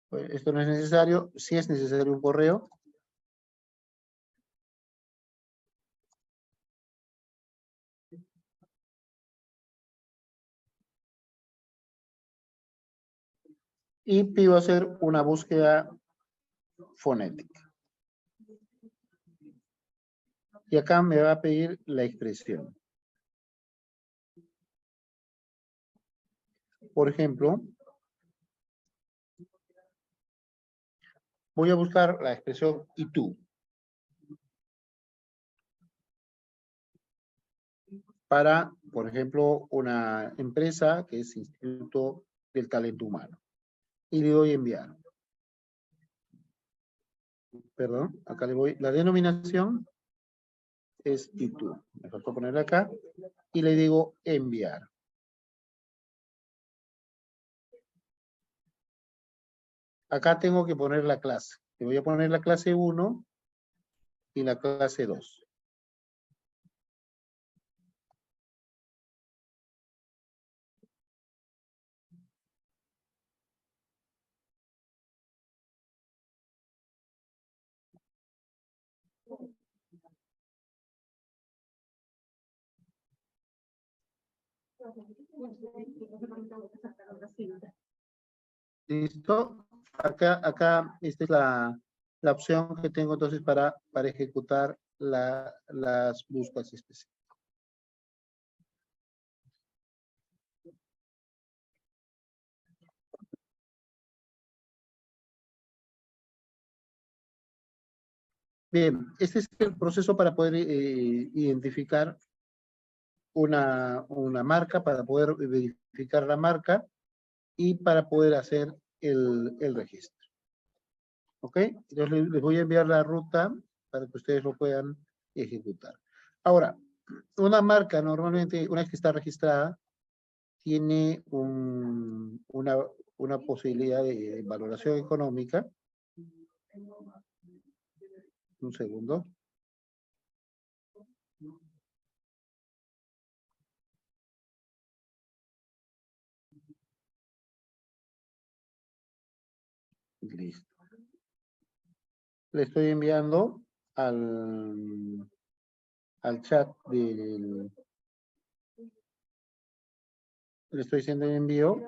Speaker 1: Pues esto no es necesario. Sí es necesario un correo. Y pido hacer una búsqueda fonética. Y acá me va a pedir la expresión. Por ejemplo, voy a buscar la expresión ¿y tú? Para, por ejemplo, una empresa que es Instituto del Talento Humano. Y le doy enviar. perdón, acá le voy, la denominación es título. Me faltó ponerla acá y le digo enviar. Acá tengo que poner la clase. Le voy a poner la clase 1 y la clase 2. ¿Listo? Acá esta es la opción que tengo entonces para ejecutar las búsquedas específicas. Bien, este es el proceso para poder identificar una marca, para poder verificar la marca y para poder hacer el registro. ¿Ok? Entonces les voy a enviar la ruta para que ustedes lo puedan ejecutar. Ahora, una marca normalmente, una vez que está registrada, tiene una posibilidad de valoración económica. Un segundo. Listo. Le estoy enviando al chat le estoy haciendo el envío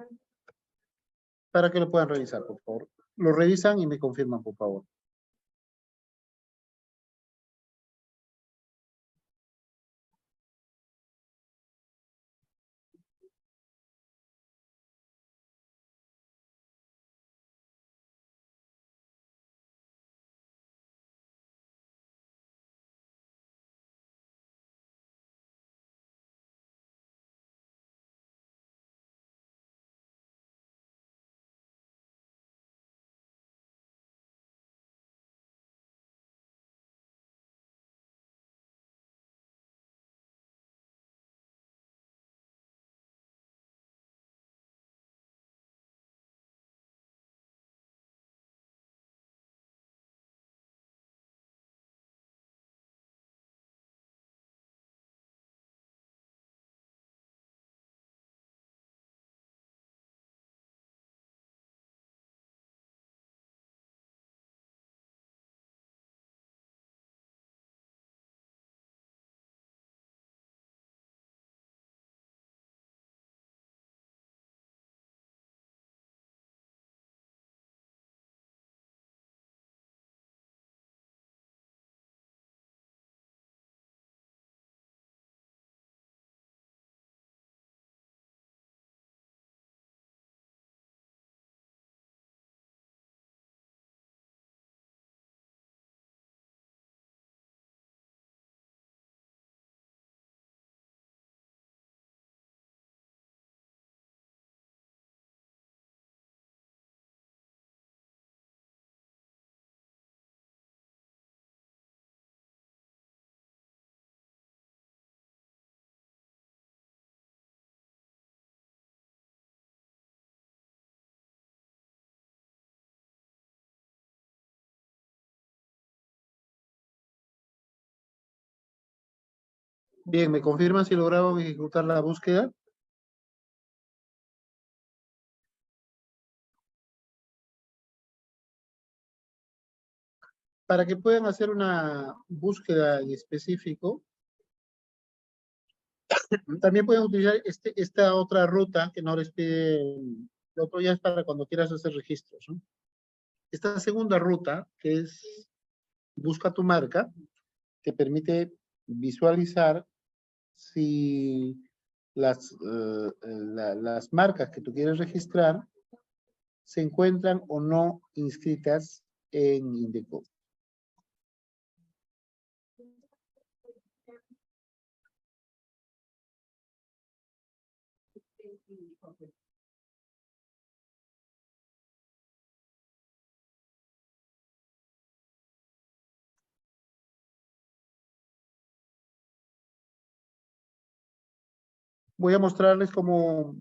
Speaker 1: para que lo puedan revisar, por favor. Lo revisan y me confirman, por favor. Bien, ¿me confirman si lograron ejecutar la búsqueda? Para que puedan hacer una búsqueda en específico, también pueden utilizar esta otra ruta que no les pide, lo otro ya es para cuando quieras hacer registros, ¿no? Esta segunda ruta, que es busca tu marca, te permite visualizar si las marcas que tú quieres registrar se encuentran o no inscritas en Indeco. Voy a mostrarles cómo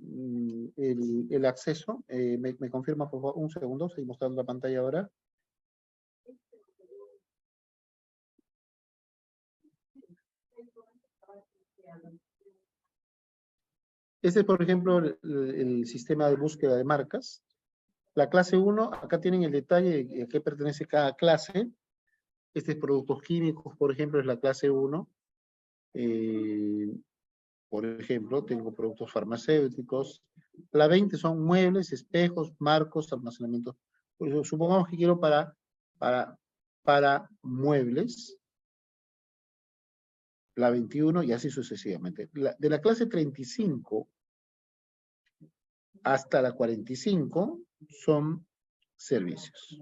Speaker 1: el acceso. ¿Me confirma, por favor? Un segundo, estoy mostrando la pantalla ahora. Este es, por ejemplo, el sistema de búsqueda de marcas. La clase 1, acá tienen el detalle de a qué pertenece cada clase. Este es productos químicos, por ejemplo, es la clase 1. Por ejemplo, tengo productos farmacéuticos. La 20 son muebles, espejos, marcos, almacenamiento. Pues, supongamos que quiero para muebles. La 21 y así sucesivamente. De la clase 35 hasta la 45 son servicios.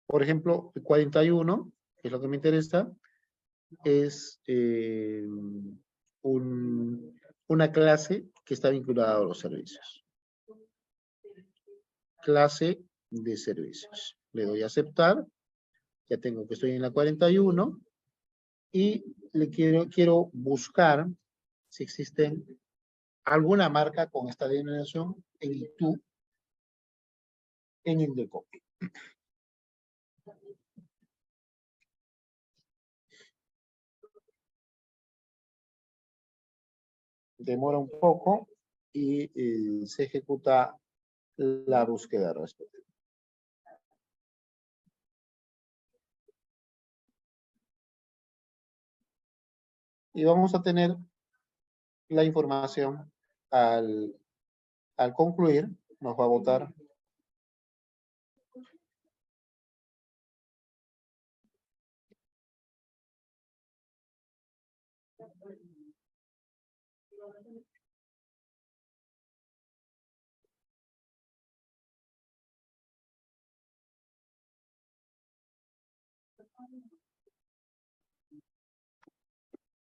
Speaker 1: Por ejemplo, el 41, que es lo que me interesa, es una clase que está vinculada a los servicios. Clase de servicios. Le doy a aceptar. Ya tengo que estoy en la 41 y le quiero buscar si existen alguna marca con esta denominación en ITU en Indecopy. Demora un poco y se ejecuta la búsqueda respectiva. Y vamos a tener la información al concluir, nos va a botar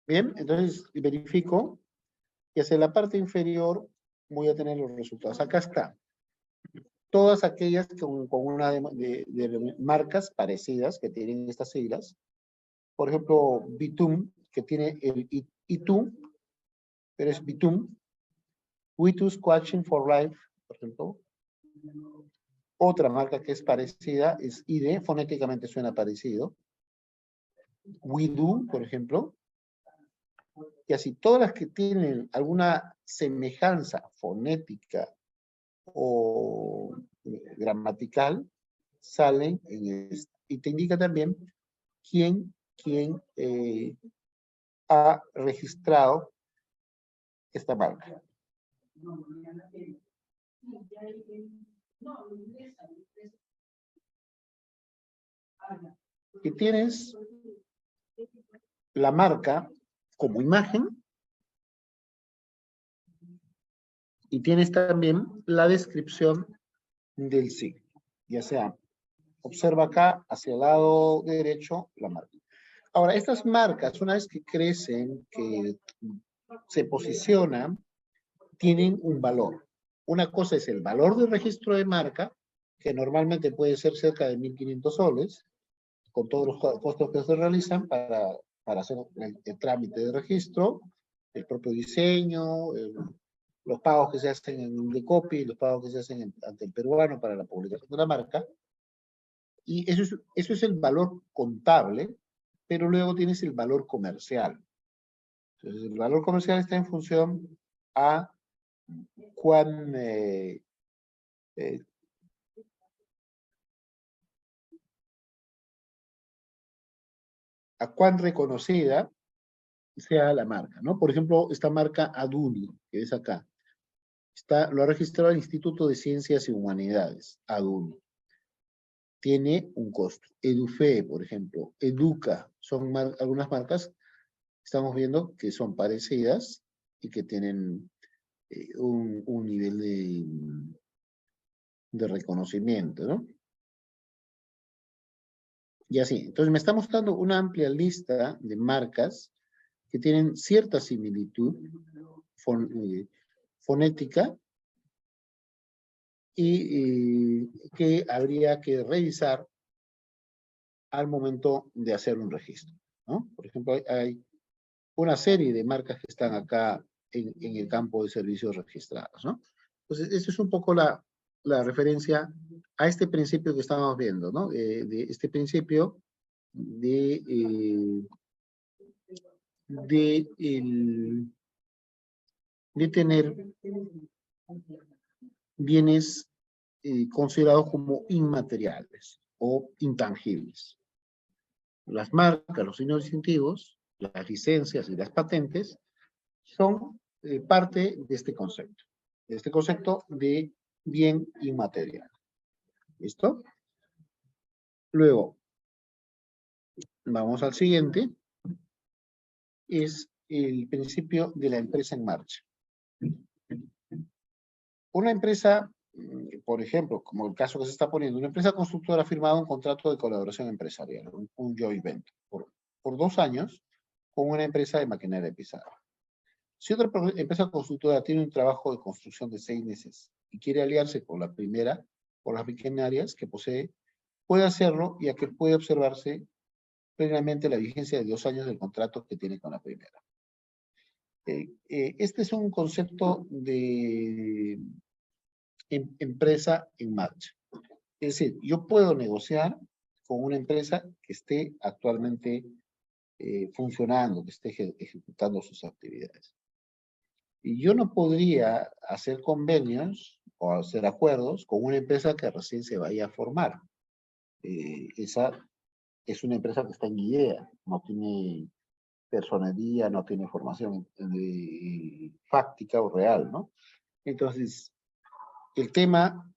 Speaker 1: bien. Entonces verifico que hacia la parte inferior voy a tener los resultados. Acá está. Todas aquellas con una de marcas parecidas que tienen estas siglas. Por ejemplo, Bitum, que tiene el ITU, pero es Bitum. Witus Coaching for Life, por ejemplo. Otra marca que es parecida es ID, fonéticamente suena parecido. WeDo, por ejemplo. Y así, todas las que tienen alguna semejanza fonética o gramatical salen en esto. Y te indica también quién ha registrado esta marca. Y tienes la marca como imagen y tienes también la descripción del signo. Ya sea, observa acá hacia el lado derecho la marca. Ahora, estas marcas, una vez que crecen, que se posicionan, tienen un valor. Una cosa es el valor del registro de marca, que normalmente puede ser cerca de 1.500 soles, con todos los costos que se realizan para hacer el trámite de registro, el propio diseño, los pagos que se hacen en Indecopy, los pagos que se hacen ante el peruano para la publicación de la marca. Y eso es el valor contable, pero luego tienes el valor comercial. Entonces, el valor comercial está en función a cuán reconocida sea la marca, ¿no? Por ejemplo, esta marca Aduni, que es acá, lo ha registrado el Instituto de Ciencias y Humanidades, Aduni. Tiene un costo. Edufe, por ejemplo, Educa, son algunas marcas, estamos viendo que son parecidas y que tienen un nivel de reconocimiento, ¿no? Y así, entonces me está mostrando una amplia lista de marcas que tienen cierta similitud fonética y que habría que revisar al momento de hacer un registro, ¿no? Por ejemplo, hay una serie de marcas que están acá en el campo de servicios registrados, ¿no? Entonces, esa es un poco la referencia a este principio que estamos viendo, ¿no? De este principio de tener bienes considerados como inmateriales o intangibles. Las marcas, los signos distintivos, las licencias y las patentes son parte de este concepto de bien inmaterial. ¿Listo? Luego, vamos al siguiente, es el principio de la empresa en marcha. Una empresa, por ejemplo, como el caso que se está poniendo, una empresa constructora ha firmado un contrato de colaboración empresarial, un joint venture, por 2 años con una empresa de maquinaria de pizarra. Si otra empresa constructora tiene un trabajo de construcción de 6 meses y quiere aliarse con la primera, por las maquinarias que posee, puede hacerlo, ya que puede observarse plenamente la vigencia de 2 años del contrato que tiene con la primera. Este es un concepto de empresa en marcha. Es decir, yo puedo negociar con una empresa que esté actualmente funcionando, que esté ejecutando sus actividades. Y yo no podría hacer convenios o hacer acuerdos con una empresa que recién se vaya a formar. Esa es una empresa que está en idea, no tiene personería, no tiene formación fáctica o real, ¿no? Entonces, el tema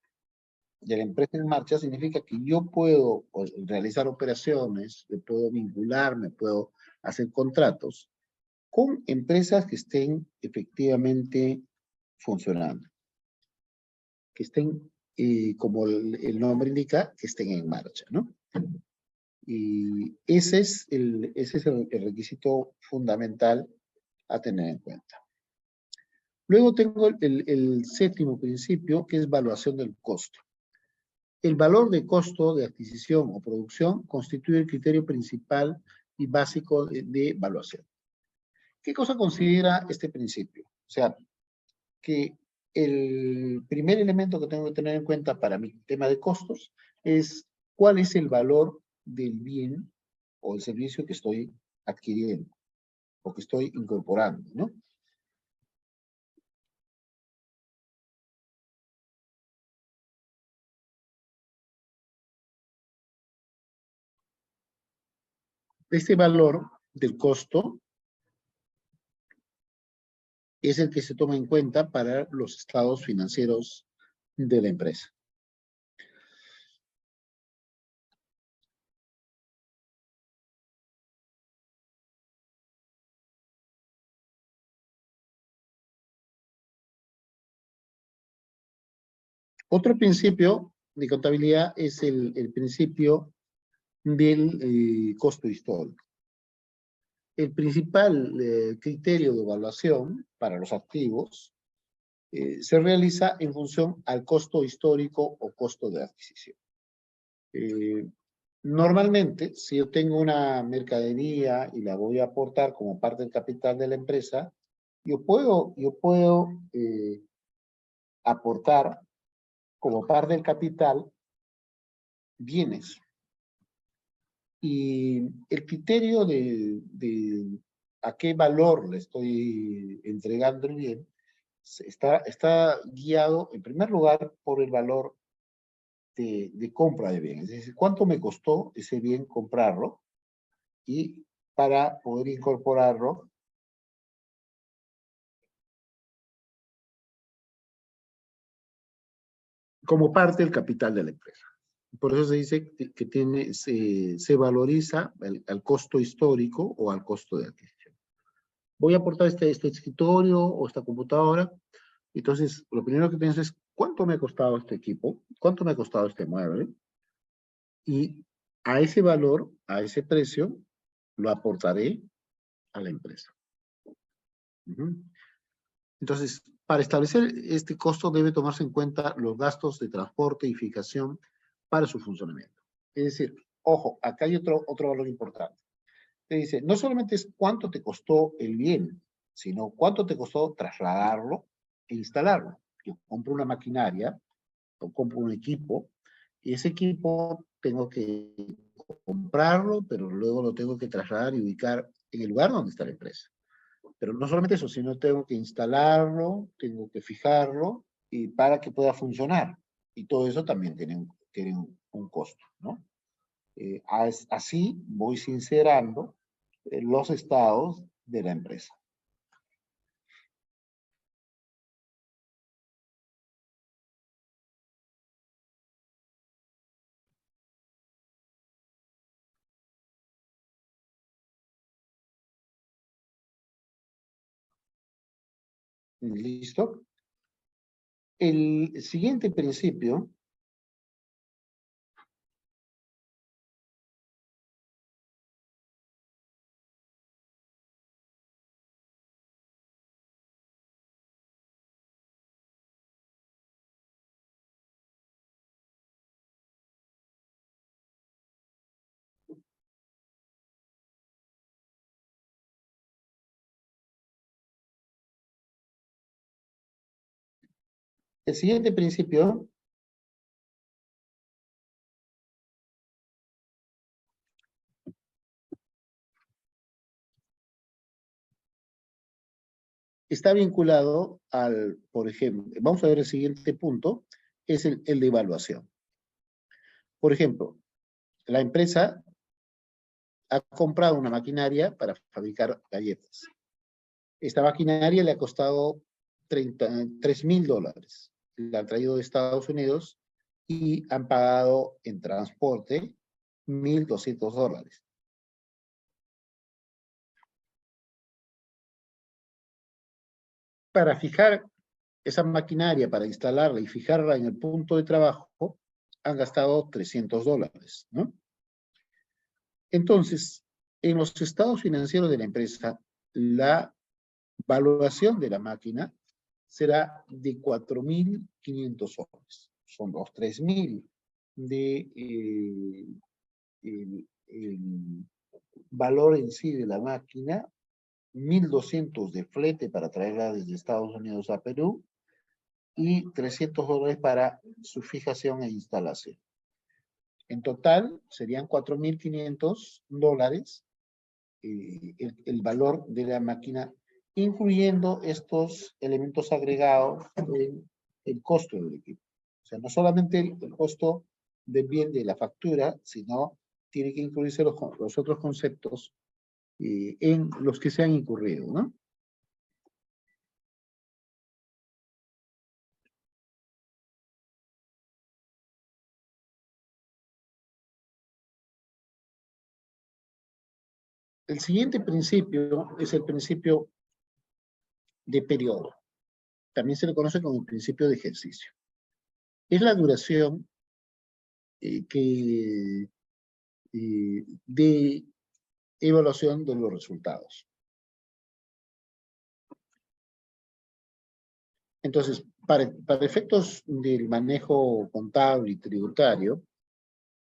Speaker 1: de la empresa en marcha significa que yo puedo realizar operaciones, puedo vincularme, puedo hacer contratos con empresas que estén efectivamente funcionando, que estén, como el nombre indica, que estén en marcha, ¿no? Y ese es el requisito fundamental a tener en cuenta. Luego tengo el séptimo principio, que es evaluación del costo. El valor de costo de adquisición o producción constituye el criterio principal y básico de evaluación. ¿Qué cosa considera este principio? O sea, que el primer elemento que tengo que tener en cuenta para mi tema de costos es cuál es el valor del bien o el servicio que estoy adquiriendo o que estoy incorporando, ¿no? Este valor del costo es el que se toma en cuenta para los estados financieros de la empresa. Otro principio de contabilidad es el principio del costo histórico. El principal criterio de evaluación para los activos se realiza en función al costo histórico o costo de adquisición. Normalmente, si yo tengo una mercadería y la voy a aportar como parte del capital de la empresa, yo puedo aportar como parte del capital bienes. Y el criterio de a qué valor le estoy entregando el bien está guiado, en primer lugar, por el valor de compra de bienes. Es decir, cuánto me costó ese bien comprarlo y para poder incorporarlo como parte del capital de la empresa. Por eso se dice que se valoriza al costo histórico o al costo de adquisición. Voy a aportar este escritorio o esta computadora. Entonces, lo primero que pienso es, ¿cuánto me ha costado este equipo? ¿Cuánto me ha costado este mueble? Y a ese valor, a ese precio, lo aportaré a la empresa. Entonces, para establecer este costo debe tomarse en cuenta los gastos de transporte y fijación para su funcionamiento. Es decir, ojo, acá hay otro valor importante. Te dice, no solamente es cuánto te costó el bien, sino cuánto te costó trasladarlo e instalarlo. Yo compro una maquinaria, o compro un equipo, y ese equipo tengo que comprarlo, pero luego lo tengo que trasladar y ubicar en el lugar donde está la empresa. Pero no solamente eso, sino tengo que instalarlo, tengo que fijarlo, y para que pueda funcionar. Y todo eso también tiene un costo, ¿no? Así voy sincerando los estados de la empresa. ¿Listo? El siguiente principio el siguiente principio está vinculado al, por ejemplo, vamos a ver el siguiente punto, es el de evaluación. Por ejemplo, la empresa ha comprado una maquinaria para fabricar galletas. Esta maquinaria le ha costado $3,000. La han traído de Estados Unidos y han pagado en transporte $1,200. Para fijar esa maquinaria, para instalarla y fijarla en el punto de trabajo, han gastado $300, ¿no? Entonces, en los estados financieros de la empresa, la valoración de la máquina será de $4,500. Son los 3,000 de el valor en sí de la máquina, 1,200 de flete para traerla desde Estados Unidos a Perú y $300 para su fijación e instalación. En total serían $4,500 el valor de la máquina, incluyendo estos elementos agregados en el costo del equipo. O sea, no solamente el costo del bien de la factura, sino tiene que incluirse los otros conceptos en los que se han incurrido, ¿no? El siguiente principio es el principio de periodo. También se le conoce como el principio de ejercicio. Es la duración de evaluación de los resultados. Entonces, para efectos del manejo contable y tributario,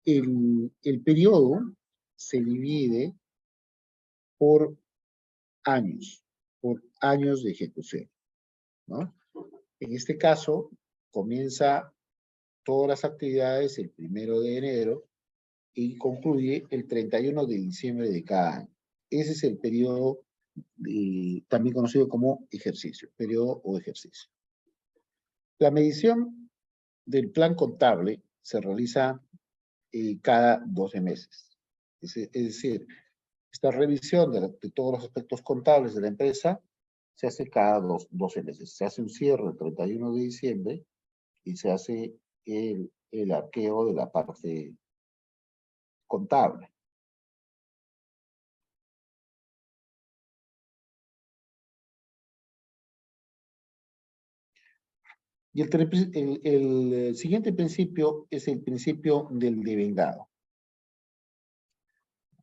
Speaker 1: el periodo se divide por años de ejecución, ¿no? En este caso, comienza todas las actividades el 1 de enero y concluye el 31 de diciembre de cada año. Ese es el periodo también conocido como ejercicio, periodo o ejercicio. La medición del plan contable se realiza cada 12 meses. Es decir, esta revisión de todos los aspectos contables de la empresa se hace cada 12 meses. Se hace un cierre el 31 de diciembre y se hace el arqueo de la parte contable. Y el siguiente principio es el principio del devengado.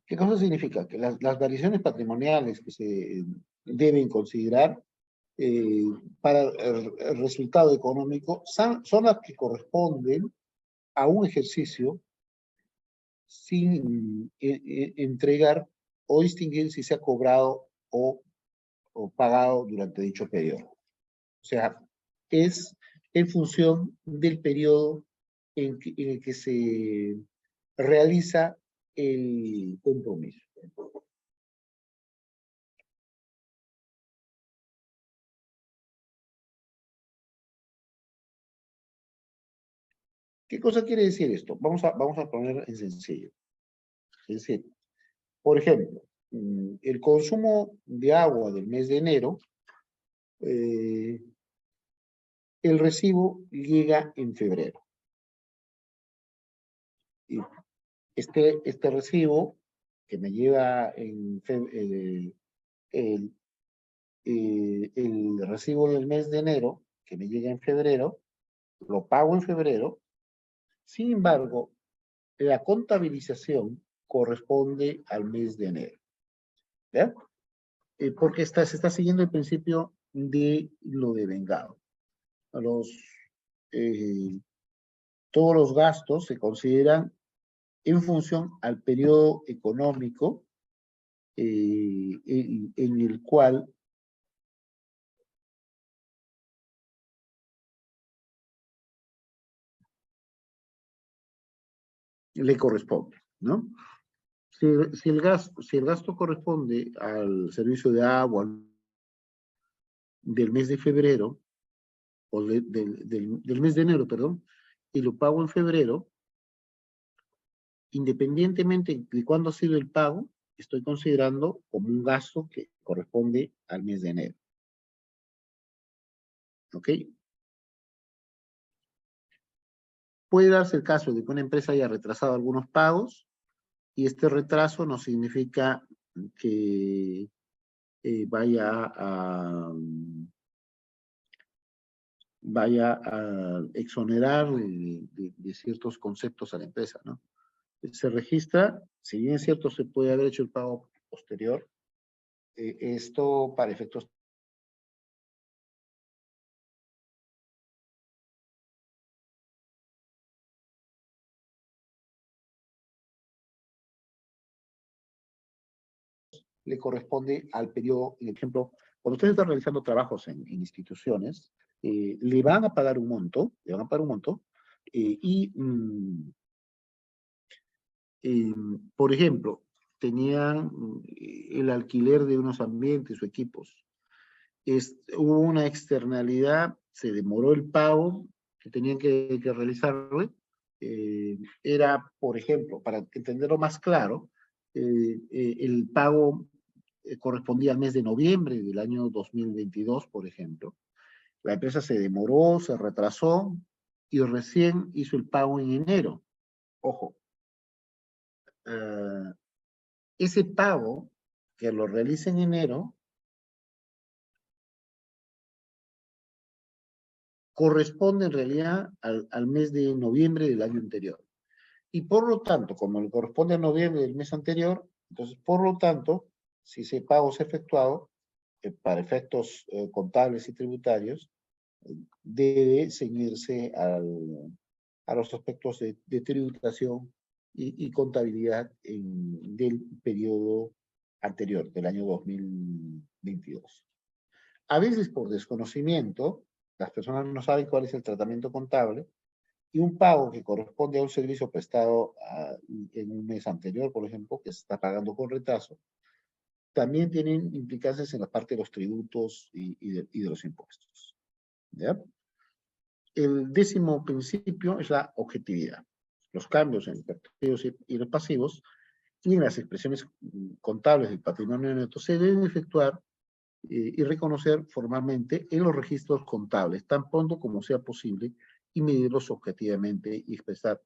Speaker 1: ¿Qué cosa significa? Que las variaciones patrimoniales que se deben considerar para el resultado económico son las que corresponden a un ejercicio sin entregar o distinguir si se ha cobrado o pagado durante dicho periodo. O sea, es en función del periodo en el que se realiza el compromiso. ¿Qué cosa quiere decir esto? Vamos a poner en sencillo. Es decir, por ejemplo, el consumo de agua del mes de enero, el recibo llega en febrero. Y este recibo que me lleva en el recibo del mes de enero, que me llega en febrero, lo pago en febrero. Sin embargo, la contabilización corresponde al mes de enero. ¿Ya? Porque se está siguiendo el principio de lo devengado. Todos los gastos se consideran en función al periodo económico en el cual le corresponde, ¿no? Si el gasto corresponde al servicio de agua del mes de febrero, o del mes de enero, perdón, y lo pago en febrero, independientemente de cuándo ha sido el pago, estoy considerando como un gasto que corresponde al mes de enero. ¿Ok? Puede darse el caso de que una empresa haya retrasado algunos pagos y este retraso no significa que vaya a exonerar de ciertos conceptos a la empresa, ¿no? Se registra, si bien es cierto, se puede haber hecho el pago posterior, esto para efectos le corresponde al periodo, por ejemplo, cuando ustedes están realizando trabajos en instituciones, le van a pagar un monto, por ejemplo, tenían el alquiler de unos ambientes o equipos. Hubo una externalidad, se demoró el pago que tenían que realizarle. Era, por ejemplo, para entenderlo más claro, el pago correspondía al mes de noviembre del año 2022, por ejemplo. La empresa se demoró, se retrasó y recién hizo el pago en enero. Ojo, ese pago que lo realiza en enero corresponde en realidad al mes de noviembre del año anterior. Y por lo tanto, como le corresponde a noviembre del mes anterior, entonces, por lo tanto, si ese pago se ha efectuado, para efectos contables y tributarios, debe ceñirse a los aspectos de tributación y contabilidad del periodo anterior, del año 2022. A veces, por desconocimiento, las personas no saben cuál es el tratamiento contable y un pago que corresponde a un servicio prestado en un mes anterior, por ejemplo, que se está pagando con retraso, también tienen implicancias en la parte de los tributos y de los impuestos. ¿Ya? El 10º principio es la objetividad. Los cambios en los activos y los pasivos y en las expresiones contables del patrimonio neto se deben efectuar y reconocer formalmente en los registros contables, tan pronto como sea posible, y medirlos objetivamente y expresar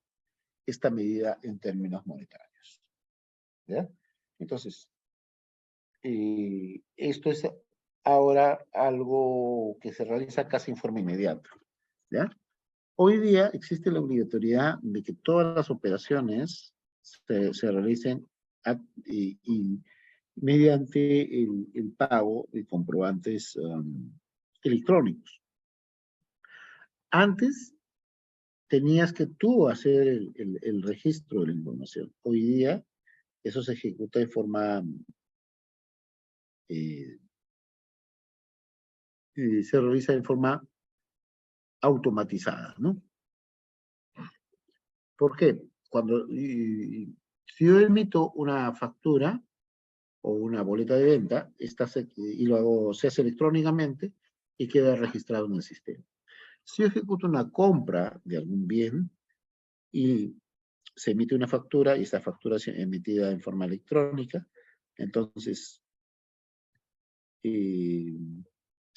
Speaker 1: esta medida en términos monetarios. ¿Ya? Entonces, esto es ahora algo que se realiza casi en forma inmediata. ¿Ya? Hoy día existe la obligatoriedad de que todas las operaciones se realicen mediante el pago de comprobantes electrónicos. Antes tenías que tú hacer el registro de la información. Hoy día eso se ejecuta de forma, se realiza de forma automatizada, ¿no? ¿Por qué? Si yo emito una factura o una boleta de venta, y lo hago, se hace electrónicamente y queda registrado en el sistema. Si yo ejecuto una compra de algún bien y se emite una factura y esta factura es emitida en forma electrónica, entonces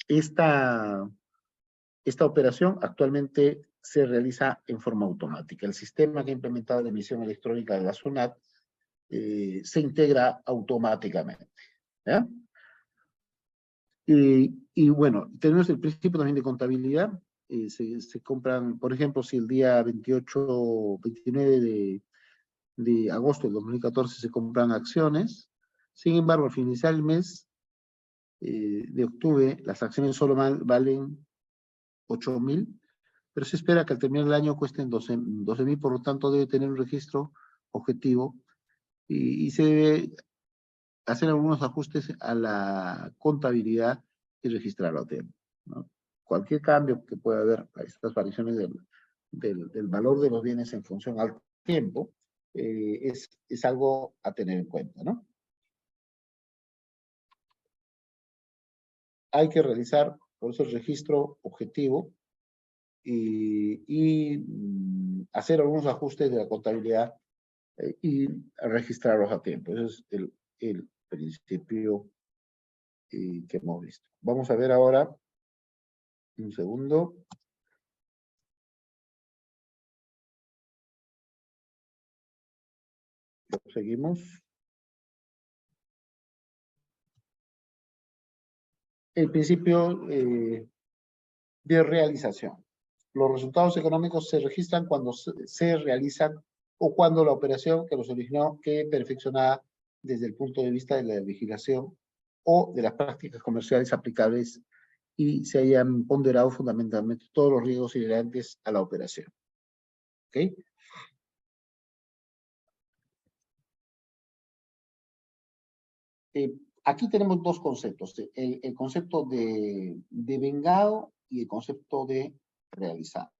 Speaker 1: esta operación actualmente se realiza en forma automática. El sistema que ha implementado la emisión electrónica de la SUNAT se integra automáticamente. ¿Ya? Y bueno, tenemos el principio también de contabilidad. Se compran, por ejemplo, si el día 28, 29 de agosto del 2014 se compran acciones, sin embargo, al finalizar el mes de octubre, las acciones solo valen 8.000, pero se espera que al terminar el año cuesten 12.000, por lo tanto debe tener un registro objetivo y se debe hacer algunos ajustes a la contabilidad y registrarlo a tiempo, ¿no? Cualquier cambio que pueda haber a estas variaciones del valor de los bienes en función al tiempo es algo a tener en cuenta, ¿no? Hay que realizar, por eso, el registro objetivo y hacer algunos ajustes de la contabilidad y registrarlos a tiempo. Ese es el principio que hemos visto. Vamos a ver ahora, un segundo. Seguimos. El principio de realización. Los resultados económicos se registran cuando se realizan o cuando la operación que los originó quede perfeccionada desde el punto de vista de la legislación o de las prácticas comerciales aplicables y se hayan ponderado fundamentalmente todos los riesgos inherentes a la operación. ¿Ok? Aquí tenemos dos conceptos, el concepto de devengado y el concepto de realizado.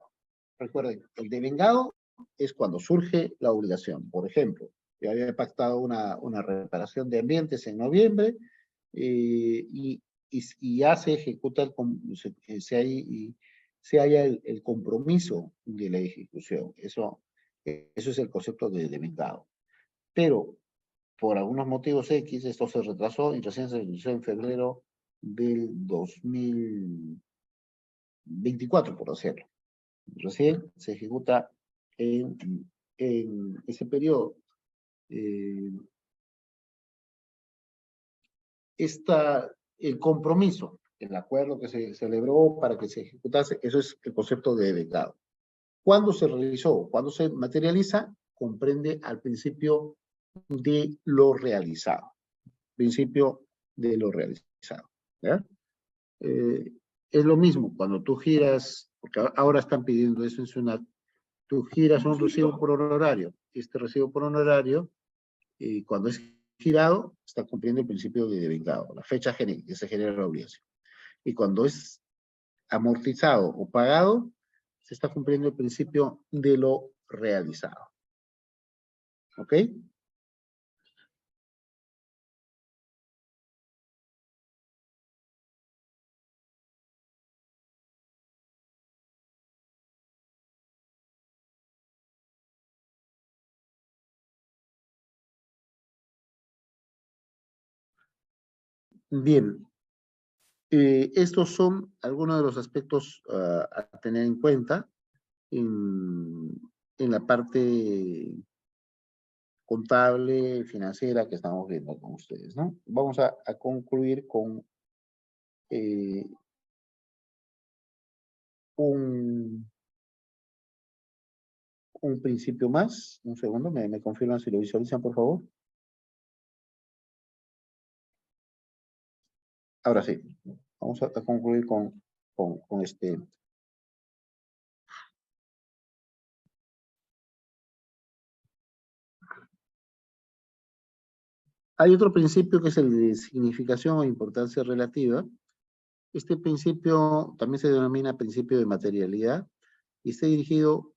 Speaker 1: Recuerden, el devengado es cuando surge la obligación. Por ejemplo, yo había pactado una reparación de ambientes en noviembre y ya se ejecuta, se haya el compromiso de la ejecución. Eso es el concepto de devengado. Pero por algunos motivos X, esto se retrasó y recién se inició en febrero del 2024, por decirlo. Recién se ejecuta en ese periodo. El compromiso, el acuerdo que se celebró para que se ejecutase, eso es el concepto de devengado. ¿Cuándo se realizó? ¿Cuándo se materializa? Comprende al principio de lo realizado. Principio de lo realizado. ¿Ya? Es lo mismo cuando tú giras, porque ahora están pidiendo eso en SUNAT, tú giras un recibo por honorario. Este recibo por honorario, cuando es girado, está cumpliendo el principio de devengado, la fecha que se genera la obligación. Y cuando es amortizado o pagado, se está cumpliendo el principio de lo realizado. ¿Ok? Bien. Estos son algunos de los aspectos a tener en cuenta en la parte contable, financiera que estamos viendo con ustedes, ¿no? Vamos a concluir con un principio más. Un segundo, me confirman si lo visualizan, por favor. Ahora sí, vamos a concluir con este Hay otro principio que es el de significación o importancia relativa. Este principio también se denomina principio de materialidad y está dirigido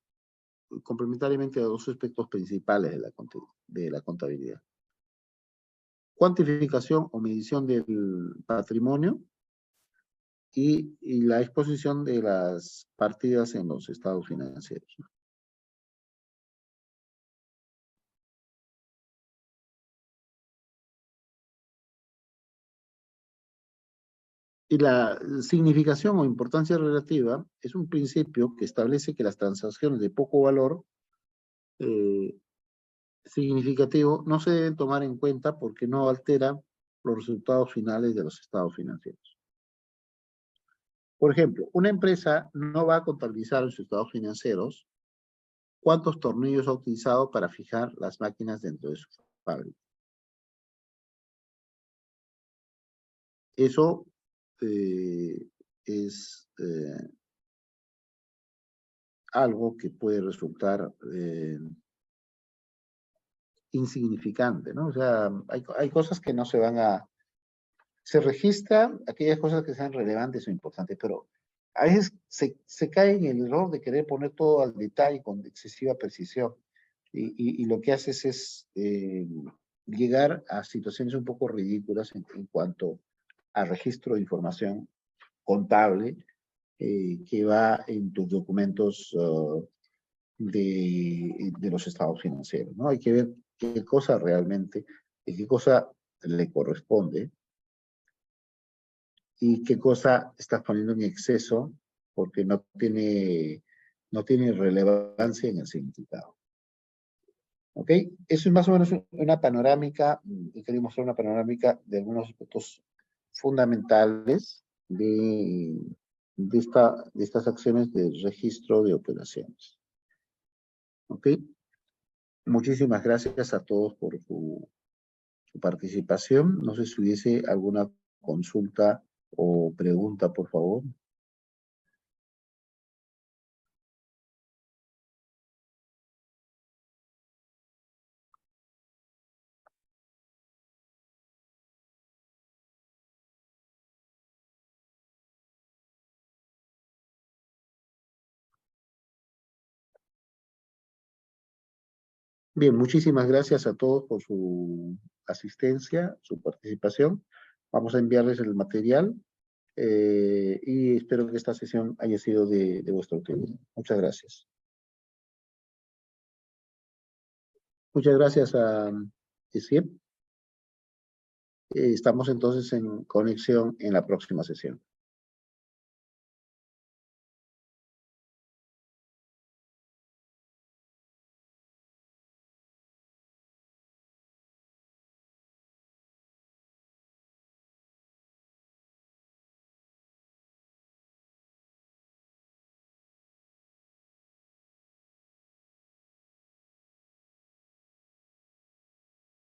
Speaker 1: complementariamente a dos aspectos principales de la contabilidad. Cuantificación o medición del patrimonio y la exposición de las partidas en los estados financieros. Y la significación o importancia relativa es un principio que establece que las transacciones de poco valor significativo no se deben tomar en cuenta porque no alteran los resultados finales de los estados financieros. Por ejemplo, una empresa no va a contabilizar en sus estados financieros cuántos tornillos ha utilizado para fijar las máquinas dentro de su fábrica. Eso es algo que puede resultar insignificante, ¿no? O sea, hay cosas que no se van a... Se registra aquellas cosas que sean relevantes o importantes, pero a veces se cae en el error de querer poner todo al detalle con excesiva precisión. Y lo que haces es llegar a situaciones un poco ridículas en cuanto a registro de información contable que va en tus documentos de los estados financieros, ¿no? Hay que ver qué cosa realmente, qué cosa le corresponde y qué cosa estás poniendo en exceso porque no tiene relevancia en el significado. ¿Ok? Eso es más o menos una panorámica, y quería mostrar una panorámica de algunos aspectos fundamentales de estas acciones de registro de operaciones. ¿Ok? Muchísimas gracias a todos por su participación. No sé si hubiese alguna consulta o pregunta, por favor. Bien, muchísimas gracias a todos por su asistencia, su participación. Vamos a enviarles el material y espero que esta sesión haya sido de vuestra utilidad. Muchas gracias. Muchas gracias a ESIEP. Estamos entonces en conexión en la próxima sesión.